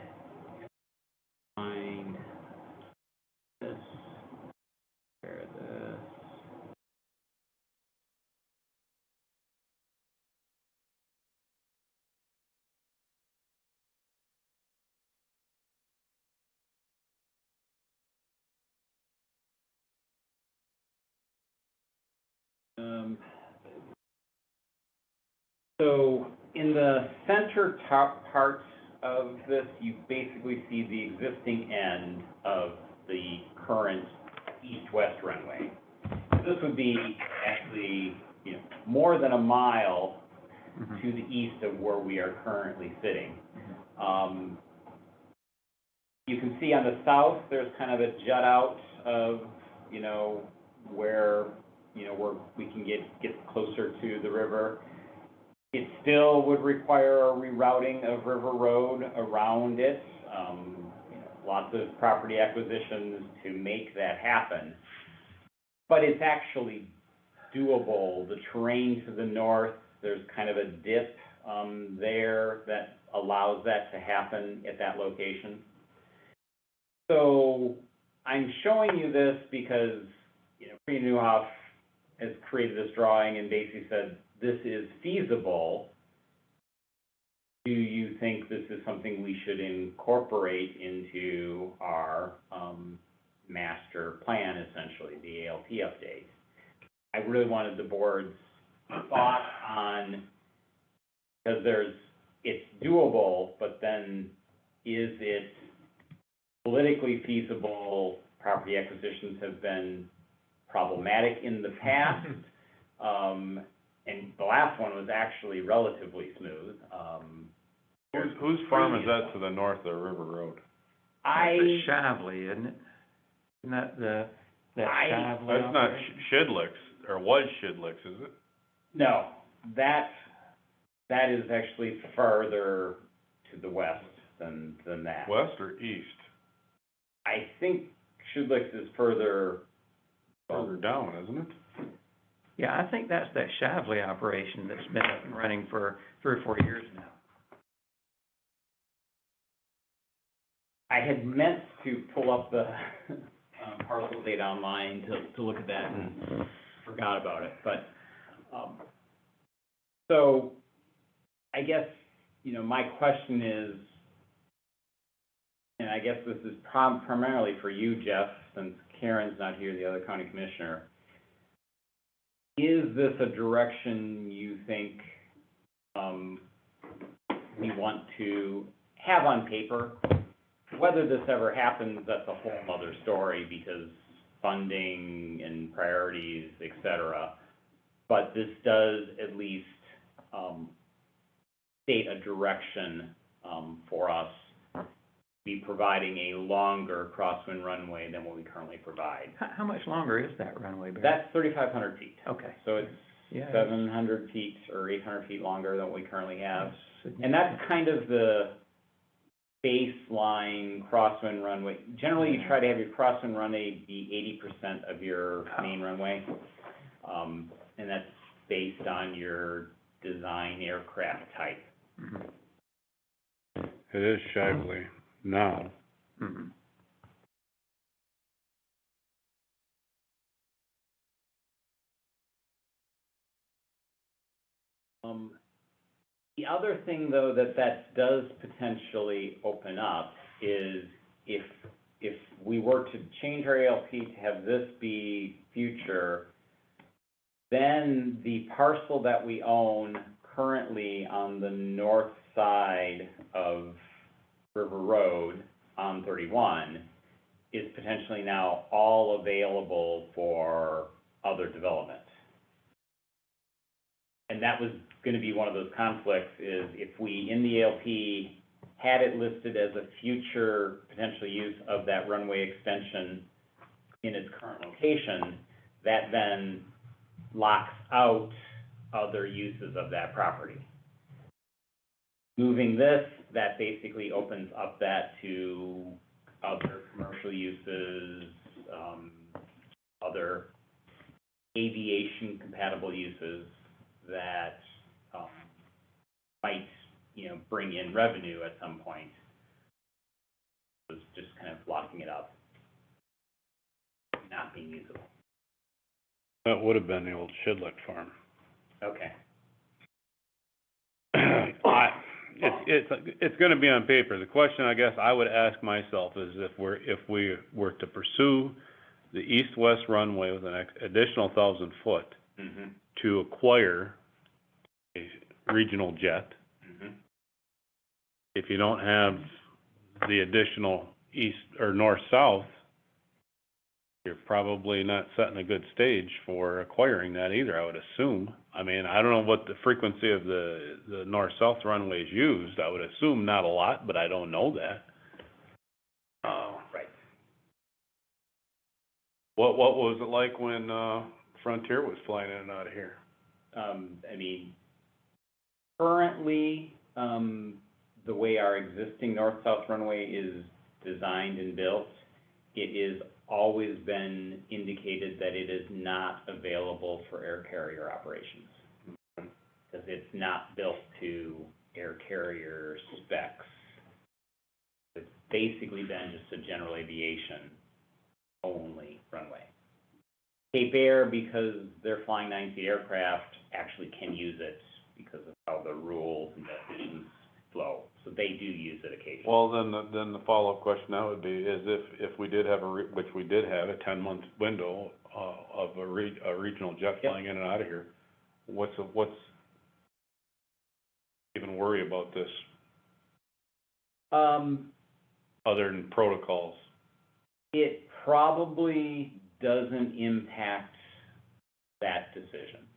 Speaker 5: find this, compare this. So in the center top parts of this, you basically see the existing end of the current east-west runway. This would be actually, you know, more than a mile to the east of where we are currently sitting. You can see on the south, there's kind of a jut out of, you know, where we can get closer to the river. It still would require a rerouting of River Road around it. You know, lots of property acquisitions to make that happen. but it's actually doable. The terrain to the north, there's kind of a dip, there that allows that to happen at that location. So I'm showing you this because, you know, Priya Newhoff has created this drawing and basically said, this is feasible. Do you think this is something we should incorporate into our, master plan, essentially, the ALP update? I really wanted the board's thought on, because it's doable, but then is it politically feasible? Property acquisitions have been problematic in the past, and the last one was actually relatively smooth.
Speaker 3: Whose farm is that to the north of River Road?
Speaker 7: It's Shively, isn't it? Isn't that that Shively
Speaker 3: That's not
Speaker 7: operation?
Speaker 3: Shidlick's, or was Shidlick's, is it?
Speaker 5: No, that is actually farther to the west than that.
Speaker 3: West or east?
Speaker 5: I think Shidlick's is further
Speaker 3: Down, isn't it?
Speaker 7: Yeah, I think that's that Shively operation that's been up and running for 3 or 4 years now.
Speaker 5: I had meant to pull up the parcel data online to look at that and forgot about it, but, so, I guess, you know, my question is, and I guess this is primarily for you, Jeff, since Karen's not here, the other county commissioner, is this a direction you think, we want to have on paper? Whether this ever happens, that's a whole other story, because funding and priorities, et cetera. But this does at least, state a direction, for us to be providing a longer crosswind runway than what we currently provide.
Speaker 7: How much longer is that runway, Barry?
Speaker 5: That's 3,500 feet.
Speaker 7: Okay.
Speaker 5: So it's
Speaker 7: Yeah.
Speaker 5: 700 feet or 800 feet longer than what we currently have.
Speaker 7: That's
Speaker 5: And that's kind of the baseline crosswind runway. Generally, you try to have your crosswind runway be 80% of your main runway. And that's based on your design aircraft type.
Speaker 7: Mhm.
Speaker 3: It is Shively now.
Speaker 7: Mhm.
Speaker 5: The other thing, though, that does potentially open up is if we were to change our ALP to have this be future, then the parcel that we own currently on the north side of River Road on 31 is potentially now all available for other development. And that was gonna be one of those conflicts, is if we, in the ALP, had it listed as a future potential use of that runway extension in its current location, that then locks out other uses of that property. Moving this, that basically opens up that to other commercial uses, other aviation compatible uses that, might, you know, bring in revenue at some point. It was just kind of locking it up, not being usable.
Speaker 3: That would have been the old Shidlick farm.
Speaker 5: Okay.
Speaker 3: It's gonna be on paper. The question I guess I would ask myself is if we were to pursue the east-west runway with an additional 1,000 foot
Speaker 5: Mm-hmm.
Speaker 3: to acquire a regional jet,
Speaker 5: Mm-hmm.
Speaker 3: if you don't have the additional east or north-south, you're probably not setting a good stage for acquiring that either, I would assume. I mean, I don't know what the frequency of the north-south runway is used. I would assume not a lot, but I don't know that.
Speaker 5: Right.
Speaker 3: What was it like when, Frontier was flying in and out of here?
Speaker 5: I mean, currently, the way our existing north-south runway is designed and built, it is always been indicated that it is not available for air carrier operations. Because it's not built to air carrier specs. It's basically been just a general aviation only runway. Cape Air, because they're flying 9-seat aircraft, actually can use it because of how the rules and definitions flow. So they do use it occasionally.
Speaker 3: Well, then the follow-up question now would be, is if we did have which we did have, a 10-month window, of a regional jet flying in and out of here, what's even worry about this, other than protocols?
Speaker 5: It probably doesn't impact that decision.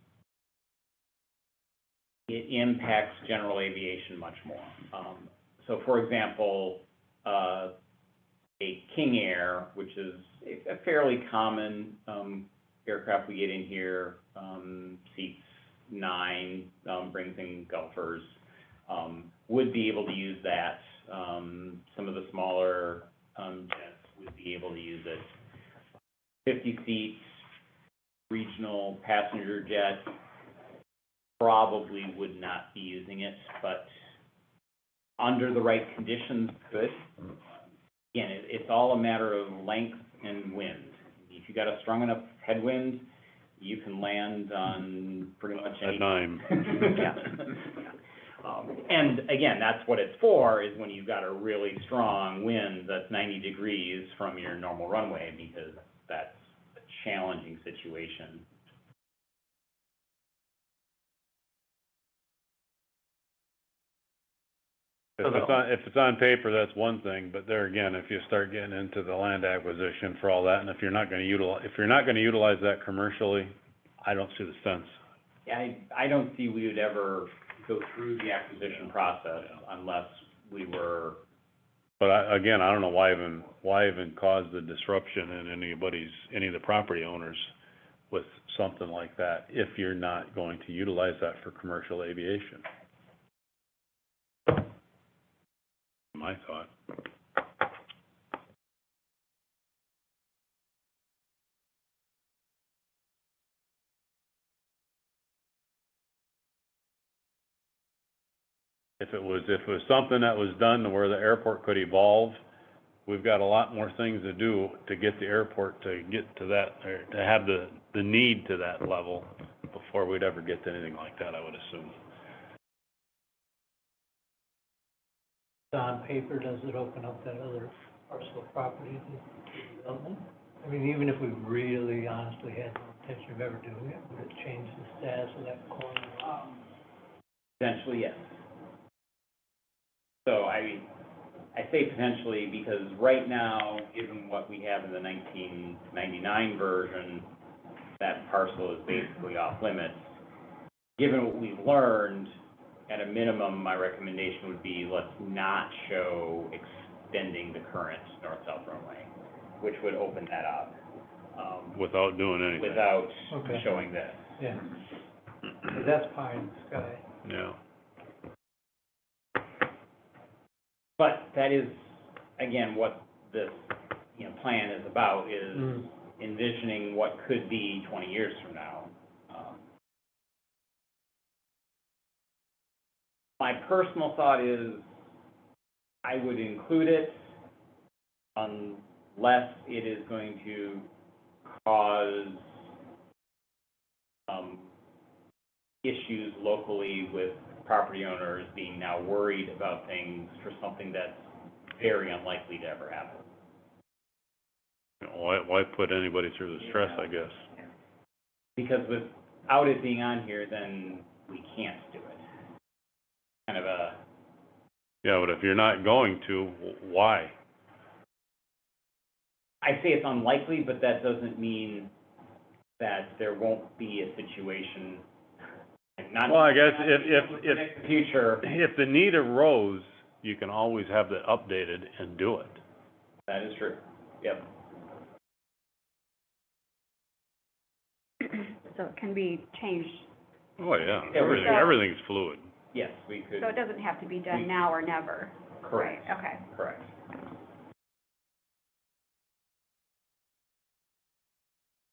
Speaker 5: It impacts general aviation much more. So for example, a King Air, which is a fairly common, aircraft we get in here, seats 9, brings in golfers, would be able to use that. Some of the smaller, jets would be able to use it. 50 seats, regional passenger jet, probably would not be using it, but under the right conditions, could. Again, it's all a matter of length and wind. If you got a strong enough headwind, you can land on pretty much any.
Speaker 3: At 9.
Speaker 5: Yeah. And again, that's what it's for, is when you've got a really strong wind that's 90 degrees from your normal runway, because that's a challenging situation.
Speaker 3: If it's on paper, that's one thing, but there again, if you start getting into the land acquisition for all that, and if you're not gonna utilize that commercially, I don't see the sense.
Speaker 5: I don't see we would ever go through the acquisition process unless we were.
Speaker 3: But I don't know why even cause the disruption in any of the property owners with something like that, if you're not going to utilize that for commercial aviation. My thought. If it was something that was done to where the airport could evolve, we've got a lot more things to do to get the airport to get to that, or to have the need to that level before we'd ever get to anything like that, I would assume.
Speaker 1: On paper, does it open up that other parcel of property to development? I mean, even if we really honestly had no intention of ever doing it, would it change the status of that corner?
Speaker 5: Potentially, yes. So I say potentially because right now, given what we have in the 1999 version, that parcel is basically off limits. Given what we've learned, at a minimum, my recommendation would be let's not show extending the current north-south runway, which would open that up.
Speaker 3: Without doing anything.
Speaker 5: Without
Speaker 1: Okay.
Speaker 5: showing this.
Speaker 1: Yeah. That's pie in the sky.
Speaker 3: Yeah.
Speaker 5: But that is, again, what this, plan is about, is envisioning what could be 20 years from now. My personal thought is I would include it unless it is going to cause issues locally with property owners being now worried about things for something that's very unlikely to ever happen.
Speaker 3: Why put anybody through the stress, I guess?
Speaker 5: Because without it being on here, then we can't do it. Kind of a...
Speaker 3: Yeah, but if you're not going to, why?
Speaker 5: I say it's unlikely, but that doesn't mean that there won't be a situation.
Speaker 3: Well, I guess if
Speaker 5: the future.
Speaker 3: If the need arose, you can always have that updated and do it.
Speaker 5: That is true. Yep.
Speaker 6: So it can be changed,
Speaker 3: Oh, yeah.
Speaker 5: Everything.
Speaker 3: Everything's fluid.
Speaker 5: Yes, we could.
Speaker 6: so it doesn't have to be done now or never.
Speaker 5: Correct.
Speaker 6: Right, okay.
Speaker 5: Correct.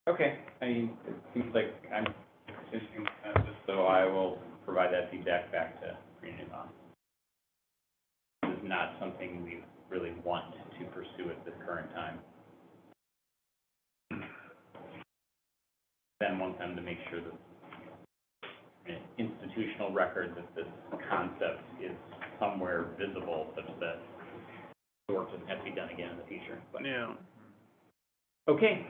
Speaker 5: Okay, I mean, it seems like I'm sensing consensus, so I will provide that feedback back to Community Law. This is not something we really want to pursue at this current time. Then want them to make sure that an institutional record that this concept is somewhere visible such that the work doesn't have to be done again in the future. But,
Speaker 3: Yeah.
Speaker 5: okay.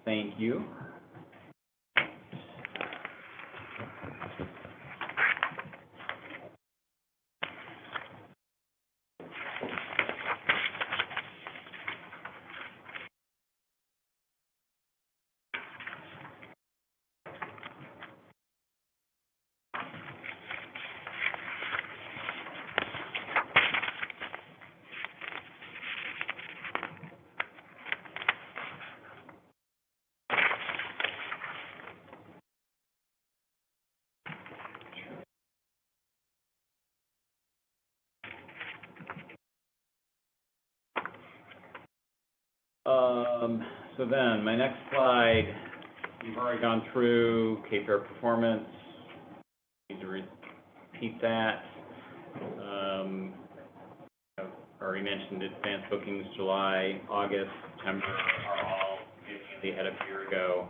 Speaker 5: Thank you. So then, my next slide, we've already gone through Cape Air performance. Need to repeat that. I've already mentioned advanced bookings, July, August, September are all significantly ahead of a year ago.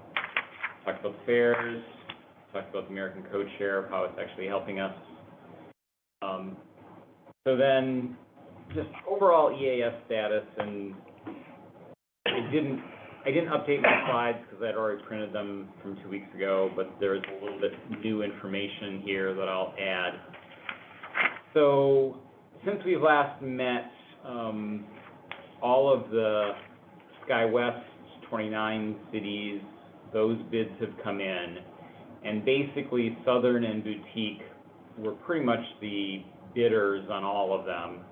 Speaker 5: Talked about the fares, talked about the American Code Share, how it's actually helping us. So then, just overall EAS status, and I didn't update my slides because I'd already printed them from 2 weeks ago, but there's a little bit new information here that I'll add. So, since we've last met, all of the SkyWest 29 cities, those bids have come in, and basically Southern and Boutique were pretty much the bidders on all of them.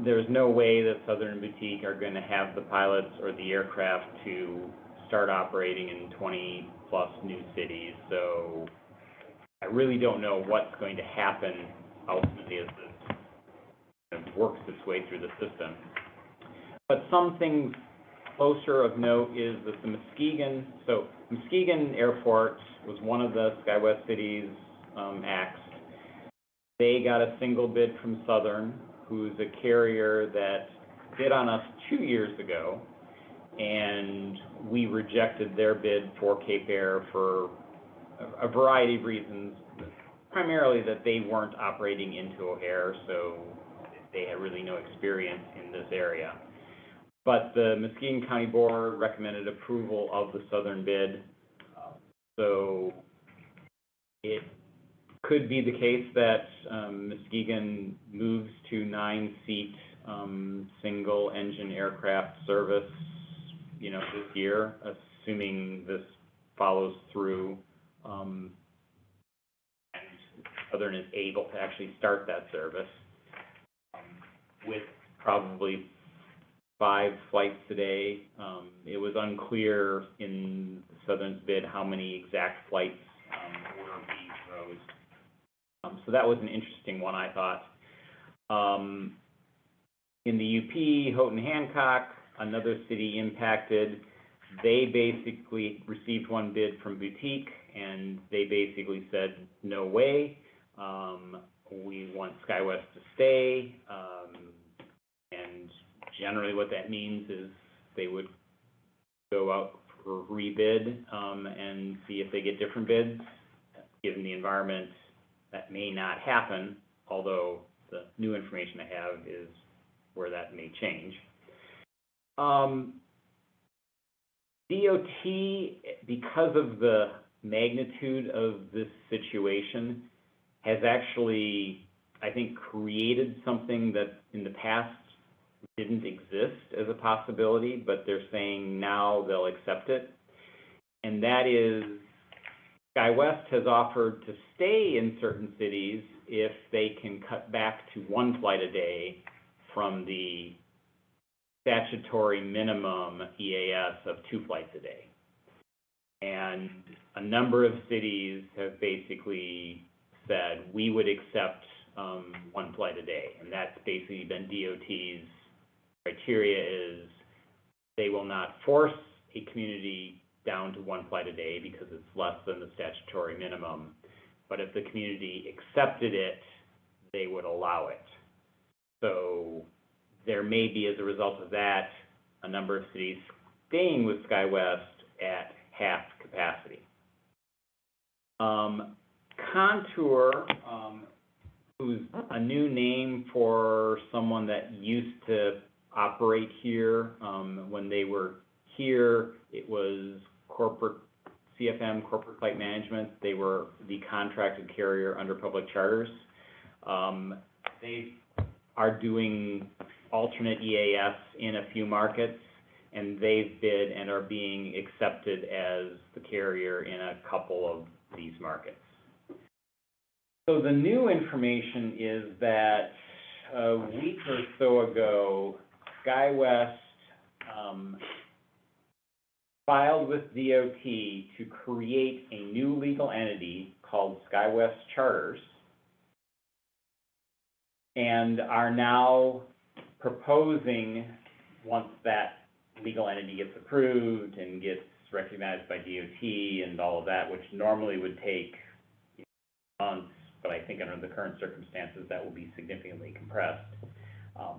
Speaker 5: There's no way that Southern and Boutique are going to have the pilots or the aircraft to start operating in 20-plus new cities, so I really don't know what's going to happen ultimately as this kind of works its way through the system. But some things closer of note is that the Muskegon Airport was one of the SkyWest cities axed. They got a single bid from Southern, who's a carrier that bid on us 2 years ago, and we rejected their bid for Cape Air for a variety of reasons, primarily that they weren't operating into O'Hare, so they had really no experience in this area. But the Muskegon County Board recommended approval of the Southern bid, so it could be the case that Muskegon moves to 9-seat single-engine aircraft service, this year, assuming this follows through, and Southern is able to actually start that service with probably 5 flights a day. It was unclear in Southern's bid how many exact flights were being proposed. So that was an interesting one, I thought. In the UP, Houghton Hancock, another city impacted, they basically received one bid from Boutique, and they basically said, no way, we want SkyWest to stay, and generally what that means is they would go out for rebid and see if they get different bids. Given the environment, that may not happen, although the new information I have is where that may change. DOT, because of the magnitude of this situation, has actually, I think, created something that in the past didn't exist as a possibility, but they're saying now they'll accept it. And that is, SkyWest has offered to stay in certain cities if they can cut back to 1 flight a day from the statutory minimum EAS of 2 flights a day. And a number of cities have basically said, we would accept 1 flight a day. And that's basically been DOT's criteria is, They will not force a community down to one flight a day because it's less than the statutory minimum. But if the community accepted it, they would allow it. So there may be, as a result of that, a number of cities staying with SkyWest at half capacity. Contour, who's a new name for someone that used to operate here. When they were here, it was CFM, Corporate Flight Management. They were the contracted carrier under public charters. They are doing alternate EAS in a few markets, and they've bid and are being accepted as the carrier in a couple of these markets. So the new information is that a week or so ago, SkyWest filed with DOT to create a new legal entity called SkyWest Charters, and are now proposing, once that legal entity gets approved and gets recognized by DOT and all of that, which normally would take months, but I think under the current circumstances that will be significantly compressed.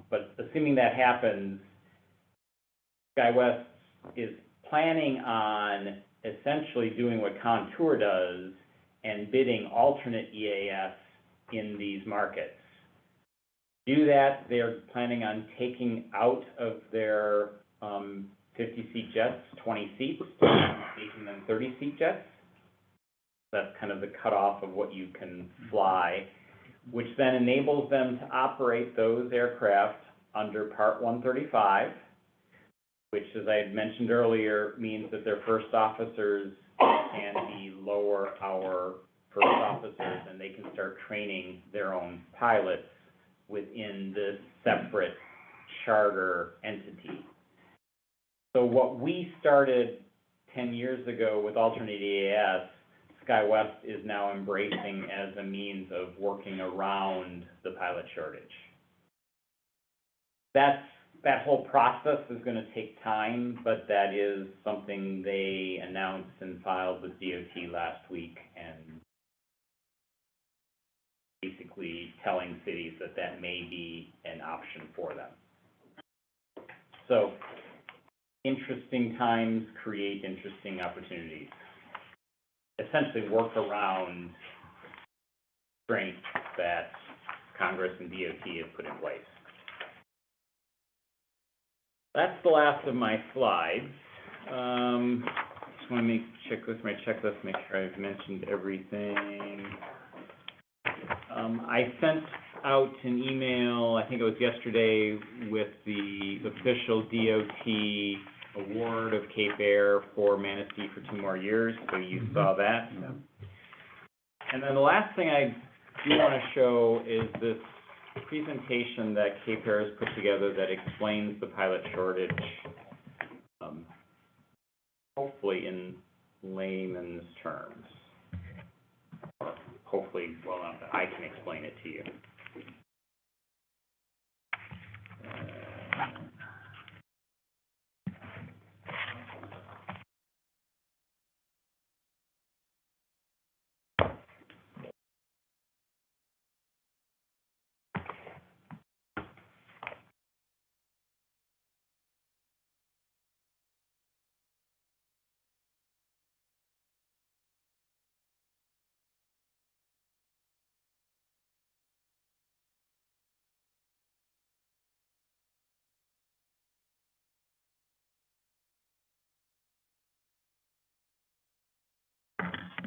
Speaker 5: But assuming that happens, SkyWest is planning on essentially doing what Contour does and bidding alternate EAS in these markets. To do that, they're planning on taking out of their 50-seat jets 20 seats, making them 30-seat jets. That's kind of the cutoff of what you can fly, which then enables them to operate those aircraft under Part 135, which, as I had mentioned earlier, means that their first officers can be lower hour first officers, and they can start training their own pilots within this separate charter entity. So what we started 10 years ago with alternate EAS, SkyWest is now embracing as a means of working around the pilot shortage. That whole process is going to take time, but that is something they announced and filed with DOT last week, and basically telling cities that that may be an option for them. So, interesting times create interesting opportunities. Essentially work around strengths that Congress and DOT have put in place. That's the last of my slides. Just want to check with my checklist, make sure I've mentioned everything. I sent out an email, I think it was yesterday, with the official DOT award of Cape Air for Manistee for 2 more years, so you saw that.
Speaker 1: Yeah.
Speaker 5: And then the last thing I do want to show is this presentation that Cape Air has put together that explains the pilot shortage, hopefully in layman's terms. Hopefully well enough that I can explain it to you.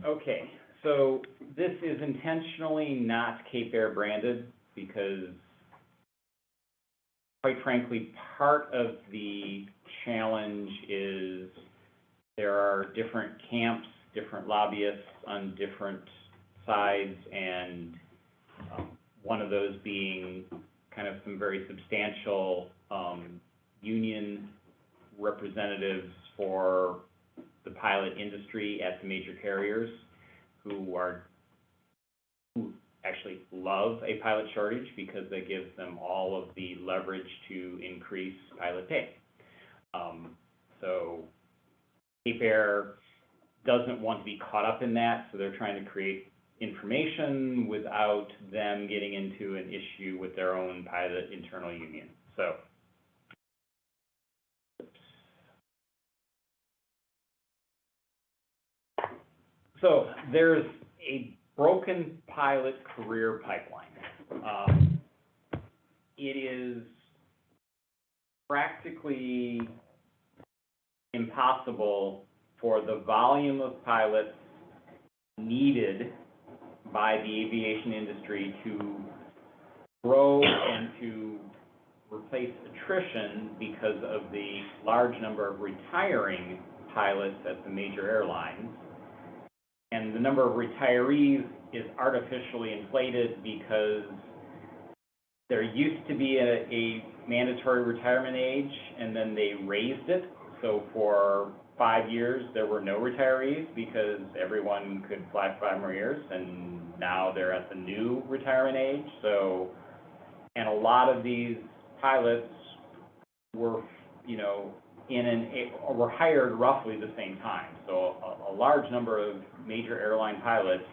Speaker 5: Okay, so this is intentionally not Cape Air branded because, quite frankly, part of the challenge is there are different camps, different lobbyists on different sides, and one of those being kind of some very substantial union representatives for the pilot industry at the major carriers who actually love a pilot shortage because it gives them all of the leverage to increase pilot pay. So Cape Air doesn't want to be caught up in that, so they're trying to create information without them getting into an issue with their own pilot internal union. So there's a broken pilot career pipeline. It is practically impossible for the volume of pilots needed by the aviation industry to grow and to replace attrition because of the large number of retiring pilots at the major airlines. And the number of retirees is artificially inflated because there used to be a mandatory retirement age, and then they raised it. So for 5 years, there were no retirees because everyone could fly 5 more years, and now they're at the new retirement age. So, and a lot of these pilots were, you know, were hired roughly the same time. So a large number of major airline pilots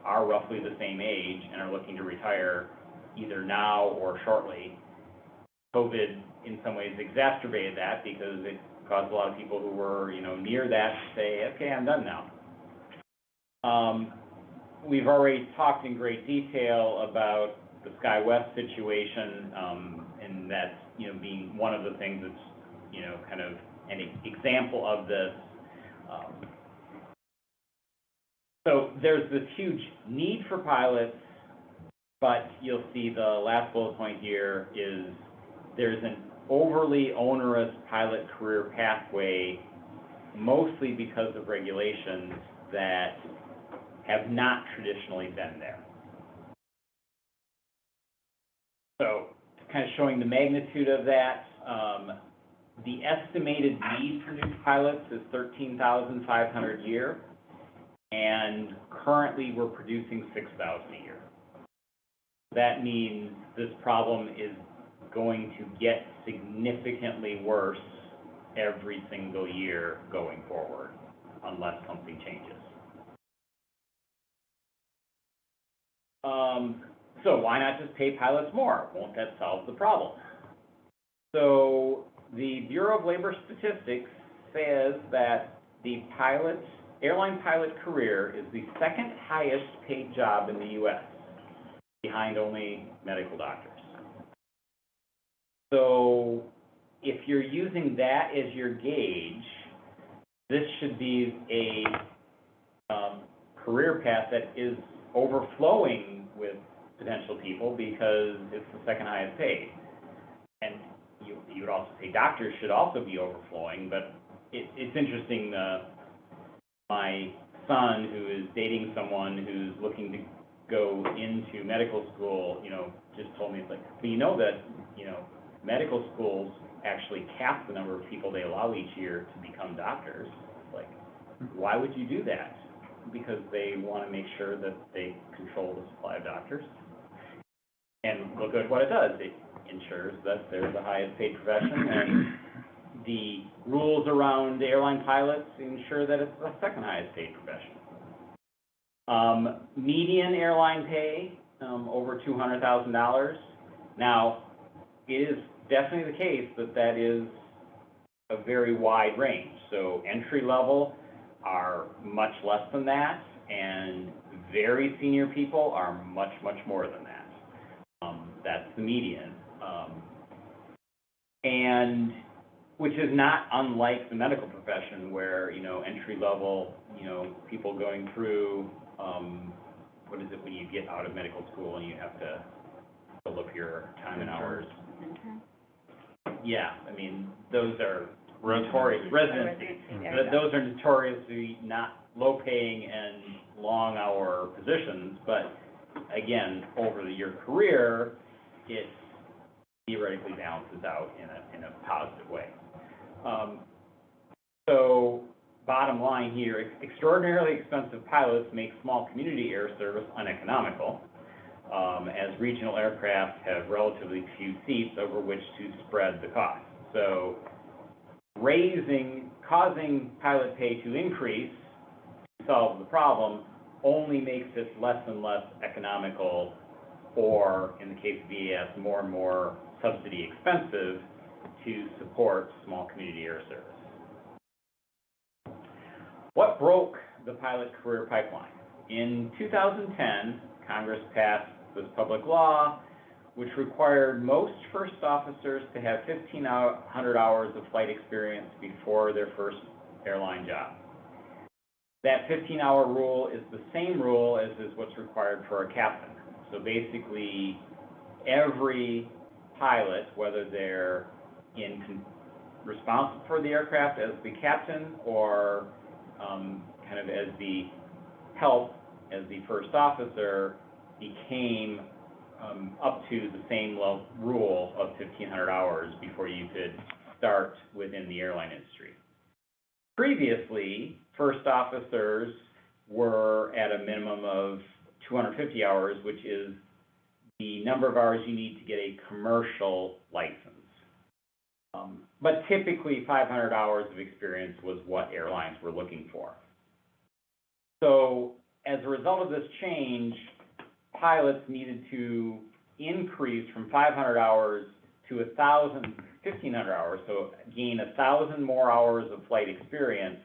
Speaker 5: are roughly the same age and are looking to retire either now or shortly. COVID in some ways exacerbated that because it caused a lot of people who were, you know, near that to say, okay, I'm done now. We've already talked in great detail about the SkyWest situation, and that's, you know, being one of the things that's, you know, kind of an example of this. So there's this huge need for pilots, but you'll see the last bullet point here is there's an overly onerous pilot career pathway, mostly because of regulations that have not traditionally been there. So kind of showing the magnitude of that, the estimated need for new pilots is 13,500 a year, and currently we're producing 6,000 a year. That means this problem is going to get significantly worse every single year going forward, unless something changes. So why not just pay pilots more? Won't that solve the problem? So the Bureau of Labor Statistics says that the airline pilot career is the second highest paid job in the U.S., behind only medical doctors. So if you're using that as your gauge, this should be a career path that is overflowing with potential people because it's the second highest paid. And you would also say doctors should also be overflowing, but it's interesting, my son, who is dating someone who's looking to go into medical school, you know, just told me, it's like, but you know that, you know, medical schools actually cap the number of people they allow each year to become doctors. Like, why would you do that? Because they want to make sure that they control the supply of doctors. And look at what it does. It ensures that they're the highest paid profession, and the rules around airline pilots ensure that it's the second highest paid profession. Median airline pay, over $200,000. Now, it is definitely the case that that is a very wide range. So entry level are much less than that, and very senior people are much, much more than that. That's the median. And which is not unlike the medical profession where, you know, entry level, you know, people going through, what is it when you get out of medical school and you have to fill up your time and hours? Yeah, I mean, those are residency. Those are notoriously not low-paying and long-hour positions, but again, over your career, it theoretically balances out in a positive way. So, bottom line here, extraordinarily expensive pilots make small community air service uneconomical, as regional aircraft have relatively few seats over which to spread the cost. So, causing pilot pay to increase to solve the problem only makes it less and less economical, or in the case of EAS, more and more subsidy expensive to support small community air service. What broke the pilot career pipeline? In 2010, Congress passed this public law which required most first officers to have 1,500 hours of flight experience before their first airline job. That 15-hour rule is the same rule as is what's required for a captain. So basically, every pilot, whether they're responsible for the aircraft as the captain or kind of as the help as the first officer, became up to the same rule of 1,500 hours before you could start within the airline industry. Previously, first officers were at a minimum of 250 hours, which is the number of hours you need to get a commercial license. But typically, 500 hours of experience was what airlines were looking for. So as a result of this change, pilots needed to increase from 500 hours to 1,500 hours, so gain 1,000 more hours of flight experience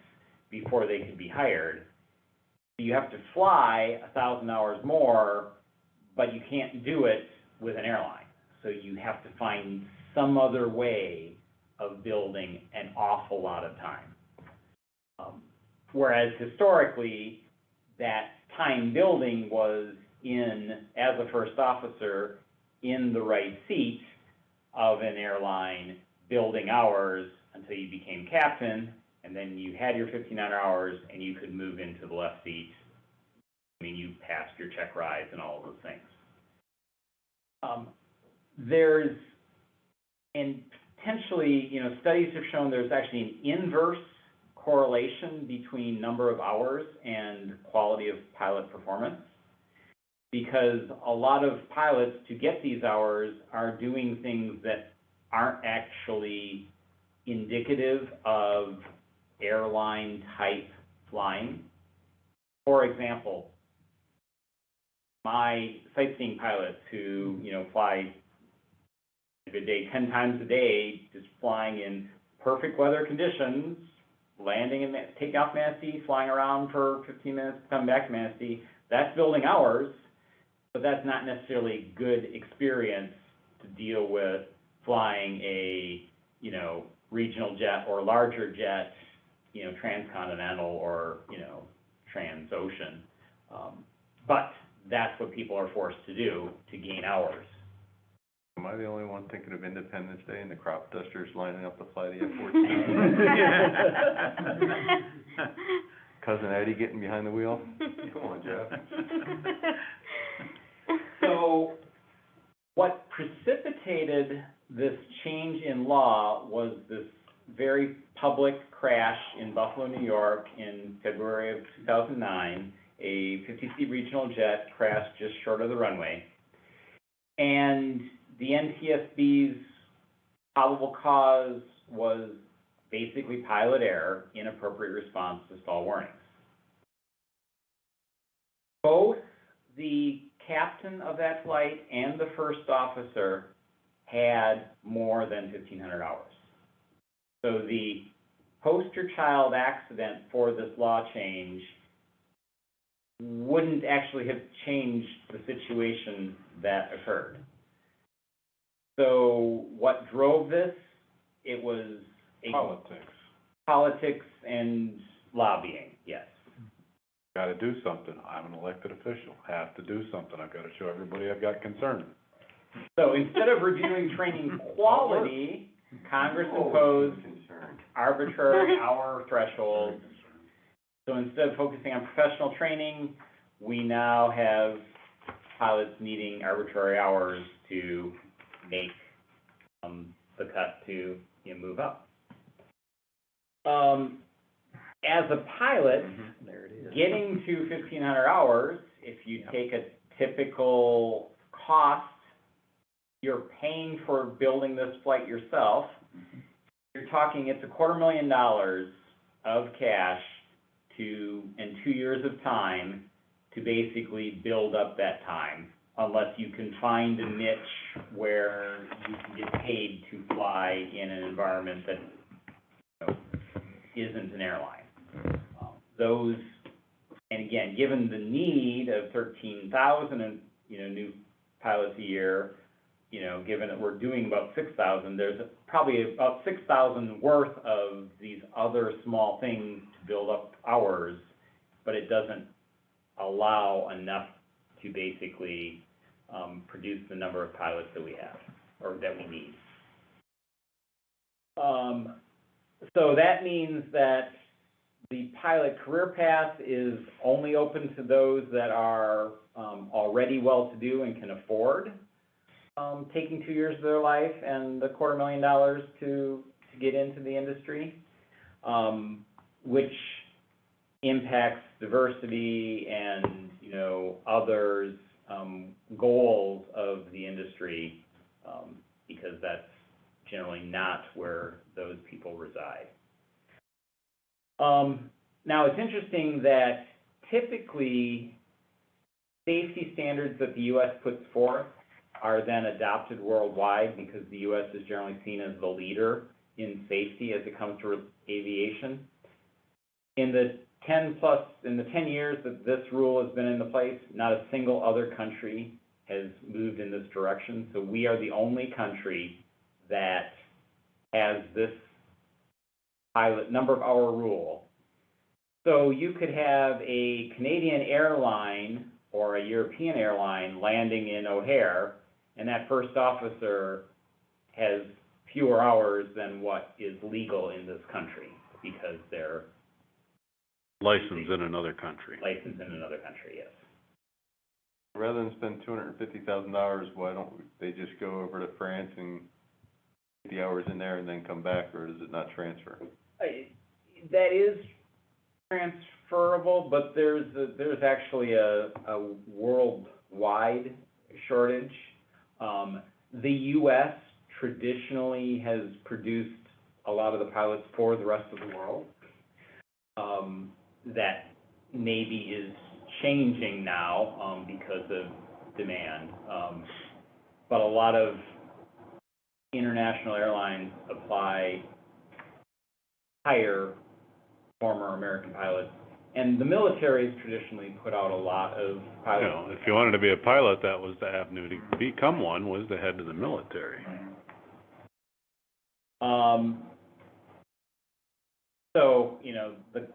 Speaker 5: before they could be hired. You have to fly 1,000 hours more, but you can't do it with an airline. So you have to find some other way of building an awful lot of time. Whereas historically, that time building was as a first officer, in the right seat of an airline, building hours until you became captain, and then you had your 1,500 hours and you could move into the left seat. I mean, you passed your check rides and all of those things. And potentially, studies have shown there's actually an inverse correlation between number of hours and quality of pilot performance, because a lot of pilots, to get these hours, are doing things that aren't actually indicative of airline-type flying. For example, my sightseeing pilots who, fly a good day 10 times a day, just flying in perfect weather conditions, landing and taking off Manistee, flying around for 15 minutes, coming back to Manistee, that's building hours, but that's not necessarily good experience to deal with flying a, regional jet or larger jet, transcontinental or, transocean. But that's what people are forced to do to gain hours.
Speaker 4: Am I the only one thinking of Independence Day and the crop dusters lining up to fly the F-14? Cousin Eddie getting behind the wheel? Come on, Jeff.
Speaker 5: So what precipitated this change in law was this very public crash in Buffalo, New York in February of 2009. A 50-seat regional jet crashed just short of the runway. And the NTSB's probable cause was basically pilot error, inappropriate response to stall warnings. Both the captain of that flight and the first officer had more than 1,500 hours. So the poster child accident for this law change wouldn't actually have changed the situation that occurred. So what drove this? It was politics and lobbying, yes.
Speaker 3: Got to do something. I'm an elected official. Have to do something. I've got to show everybody I've got concern.
Speaker 5: So instead of reviewing training quality, Congress imposed arbitrary hour thresholds. So instead of focusing on professional training, we now have pilots needing arbitrary hours to make the cut to move up. As a pilot, getting to 1,500 hours, if you take a typical cost, you're paying for building this flight yourself. you're talking, it's $250,000 of cash in 2 years of time to basically build up that time, unless you can find a niche where you can get paid to fly in an environment that, you know, isn't an airline. Those, and again, given the need of 13,000 and, you know, new pilots a year, you know, given that we're doing about 6,000, there's probably about 6,000 worth of these other small things to build up hours, but it doesn't allow enough to basically produce the number of pilots that we have, or that we need. So that means that the pilot career path is only open to those that are already well-to-do and can afford taking 2 years of their life and the $250,000 to get into the industry, which impacts diversity and, you know, others' goals of the industry, because that's generally not where those people reside. Now, it's interesting that typically safety standards that the U.S. puts forth are then adopted worldwide, because the U.S. is generally seen as the leader in safety as it comes to aviation. In the 10 years that this rule has been in place, not a single other country has moved in this direction. So we are the only country that has this pilot number of hour rule. So you could have a Canadian airline or a European airline landing in O'Hare, and that first officer has fewer hours than what is legal in this country, because they're
Speaker 3: Licensed in another country.
Speaker 5: licensed in another country, yes.
Speaker 4: Rather than spend $250,000, why don't they just go over to France and get the hours in there and then come back, or does it not transfer?
Speaker 5: That is transferable, but there's actually a worldwide shortage. The U.S. traditionally has produced a lot of the pilots for the rest of the world. That maybe is changing now because of demand. But a lot of international airlines hire former American pilots, and the military has traditionally put out a lot of pilots.
Speaker 3: You know, if you wanted to be a pilot, that was the avenue to become one, was to head to the military.
Speaker 5: So, you know, the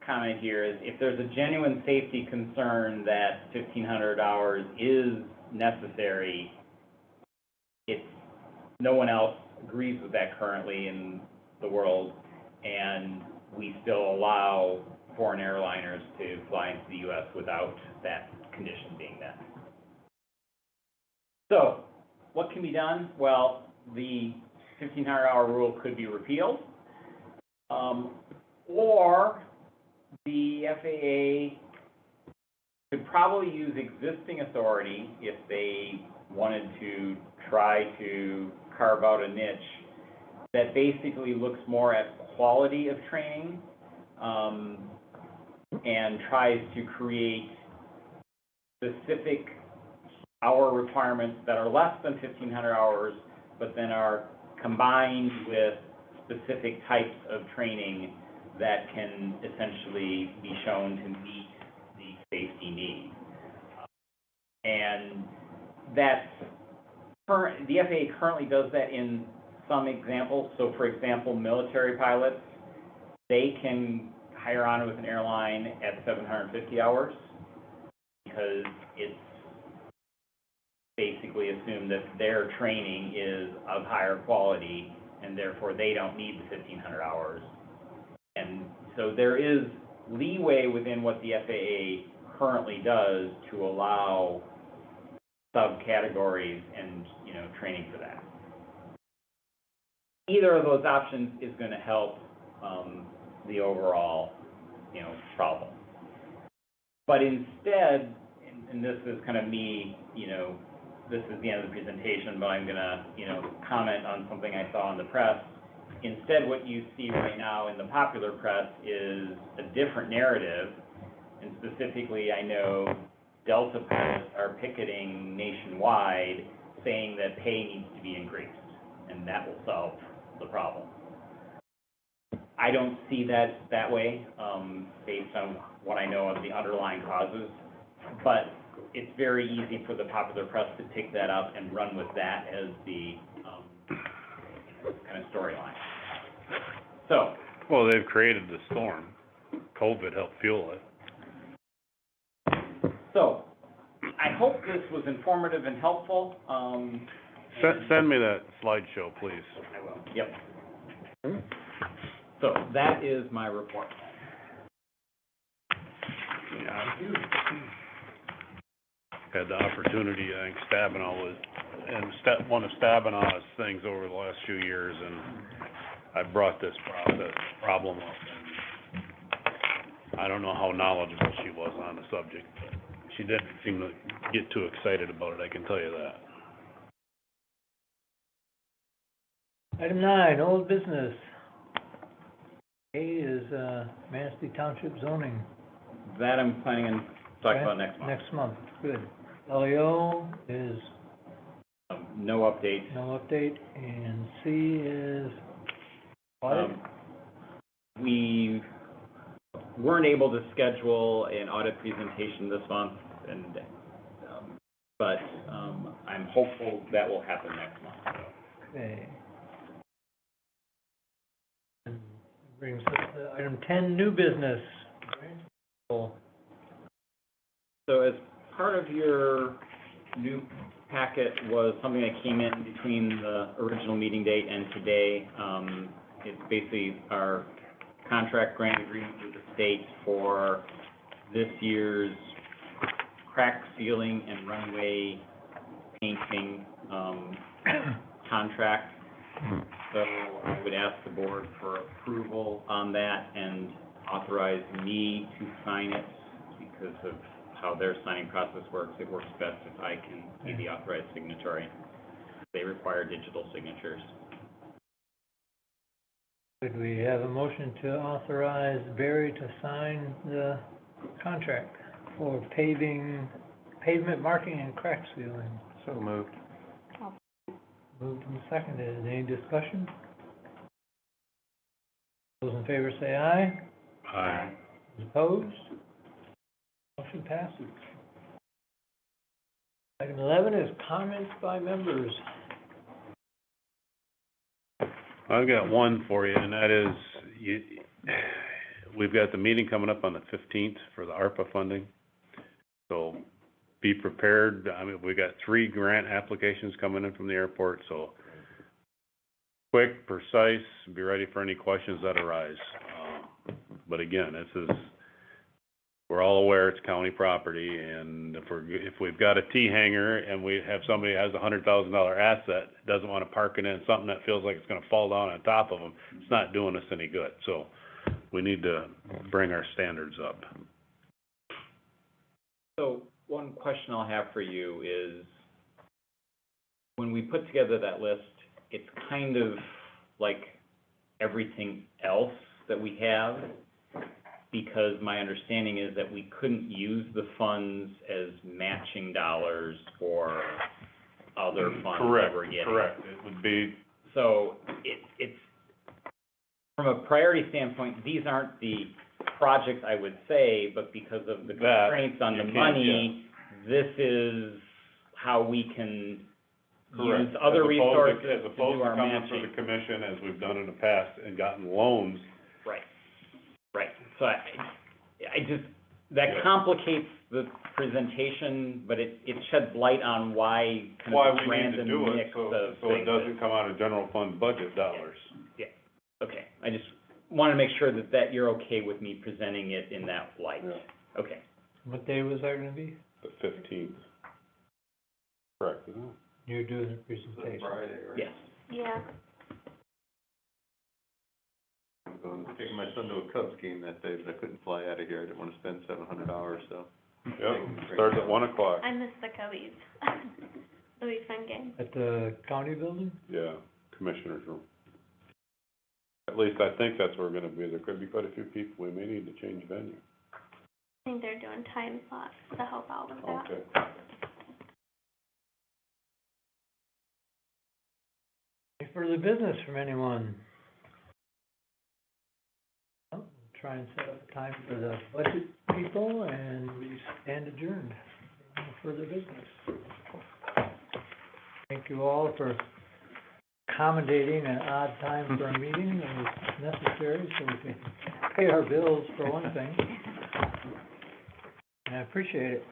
Speaker 5: comment here is, if there's a genuine safety concern that 1,500 hours is necessary, no one else agrees with that currently in the world, and we still allow foreign airliners to fly into the U.S. without that condition being met. So, what can be done? Well, the 1,500-hour rule could be repealed, or the FAA could probably use existing authority if they wanted to try to carve out a niche that basically looks more at quality of training, and tries to create specific hour requirements that are less than 1,500 hours, but then are combined with specific types of training that can essentially be shown to meet the safety need. And the FAA currently does that in some examples. So, for example, military pilots, they can hire on with an airline at 750 hours, because it's basically assumed that their training is of higher quality, and therefore they don't need the 1,500 hours. And so there is leeway within what the FAA currently does to allow subcategories and, you know, training for that. Either of those options is going to help the overall, you know, problem. But instead, and this is kind of me, you know, this is the end of the presentation, but I'm going to, you know, comment on something I saw in the press. instead, what you see right now in the popular press is a different narrative, and specifically, I know Delta pilots are picketing nationwide, saying that pay needs to be increased, and that will solve the problem. I don't see that way, based on what I know of the underlying causes, but it's very easy for the popular press to pick that up and run with that as the, kind of storyline. So.
Speaker 3: Well, they've created the storm. COVID helped fuel it.
Speaker 5: So, I hope this was informative and helpful,
Speaker 3: Send me that slideshow, please.
Speaker 5: I will, yep. So, that is my report.
Speaker 3: Yeah. Had the opportunity, I think, one of Stabenow's things over the last few years, and I brought this problem up, and I don't know how knowledgeable she was on the subject. She didn't seem to get too excited about it, I can tell you that.
Speaker 1: Item 9, old business. A is, Manistee Township zoning.
Speaker 5: That I'm planning on talking about next month.
Speaker 1: Next month, good. LEO is
Speaker 5: No update.
Speaker 1: no update, and C is audit.
Speaker 5: We weren't able to schedule an audit presentation this month, and, but I'm hopeful that will happen next month.
Speaker 1: Okay. And brings us to item 10, new business.
Speaker 5: So as part of your new packet was something that came in between the original meeting date and today. It's basically our contract grant agreement with the state for this year's crack sealing and runway painting contract. So I would ask the board for approval on that and authorize me to sign it because of how their signing process works. It works best if I can be the authorized signatory. They require digital signatures.
Speaker 1: Could we have a motion to authorize Barry to sign the contract for pavement marking and crack sealing?
Speaker 4: So moved.
Speaker 1: Moved and seconded. Any discussion? Those in favor say aye.
Speaker 3: Aye.
Speaker 1: Opposed? Motion passes. Item 11 is comments by members.
Speaker 3: I've got one for you, and that is, we've got the meeting coming up on the 15th for the ARPA funding. So be prepared. I mean, we got 3 grant applications coming in from the airport, so quick, precise, be ready for any questions that arise. But again, we're all aware it's county property, and if we've got a T-hanger and we have somebody who has a $100,000 asset, doesn't want to park it in something that feels like it's going to fall down on top of them, it's not doing us any good. So we need to bring our standards up.
Speaker 5: So one question I'll have for you is, when we put together that list, it's kind of like everything else that we have, because my understanding is that we couldn't use the funds as matching dollars for other funds that we're getting.
Speaker 3: Correct. It would be.
Speaker 5: So it's, from a priority standpoint, these aren't the projects I would say, but because of the constraints on the money, this is how we can use other resources to do our matching.
Speaker 3: As opposed to coming for the commission, as we've done in the past, and gotten loans.
Speaker 5: Right. So I just, that complicates the presentation, but it sheds light on why kind of this random mix of things.
Speaker 3: So it doesn't come out of general fund budget dollars.
Speaker 5: Yeah, okay. I just want to make sure that you're okay with me presenting it in that light.
Speaker 3: Yeah.
Speaker 5: Okay.
Speaker 1: What day was that going to be?
Speaker 3: The 15th. Correct, isn't it?
Speaker 1: You're doing the presentation.
Speaker 4: Friday, right?
Speaker 5: Yes.
Speaker 2: Yeah.
Speaker 4: I'm going to take my son to a Cubs game that day, but I couldn't fly out of here. I didn't want to spend $700, so.
Speaker 3: Yep, starts at 1 o'clock.
Speaker 2: I missed the Cubbies. The weekend game.
Speaker 1: At the county building?
Speaker 3: Yeah, commissioner's room. At least I think that's where we're gonna be. There could be quite a few people. We may need to change venue.
Speaker 2: I think they're doing time slots to help out with that.
Speaker 3: Okay.
Speaker 1: Any further business from anyone? Well, try and set up a time for the budget people, and we stand adjourned. No further business. Thank you all for accommodating an odd time for a meeting that was necessary, so we can pay our bills, for one thing. And I appreciate it.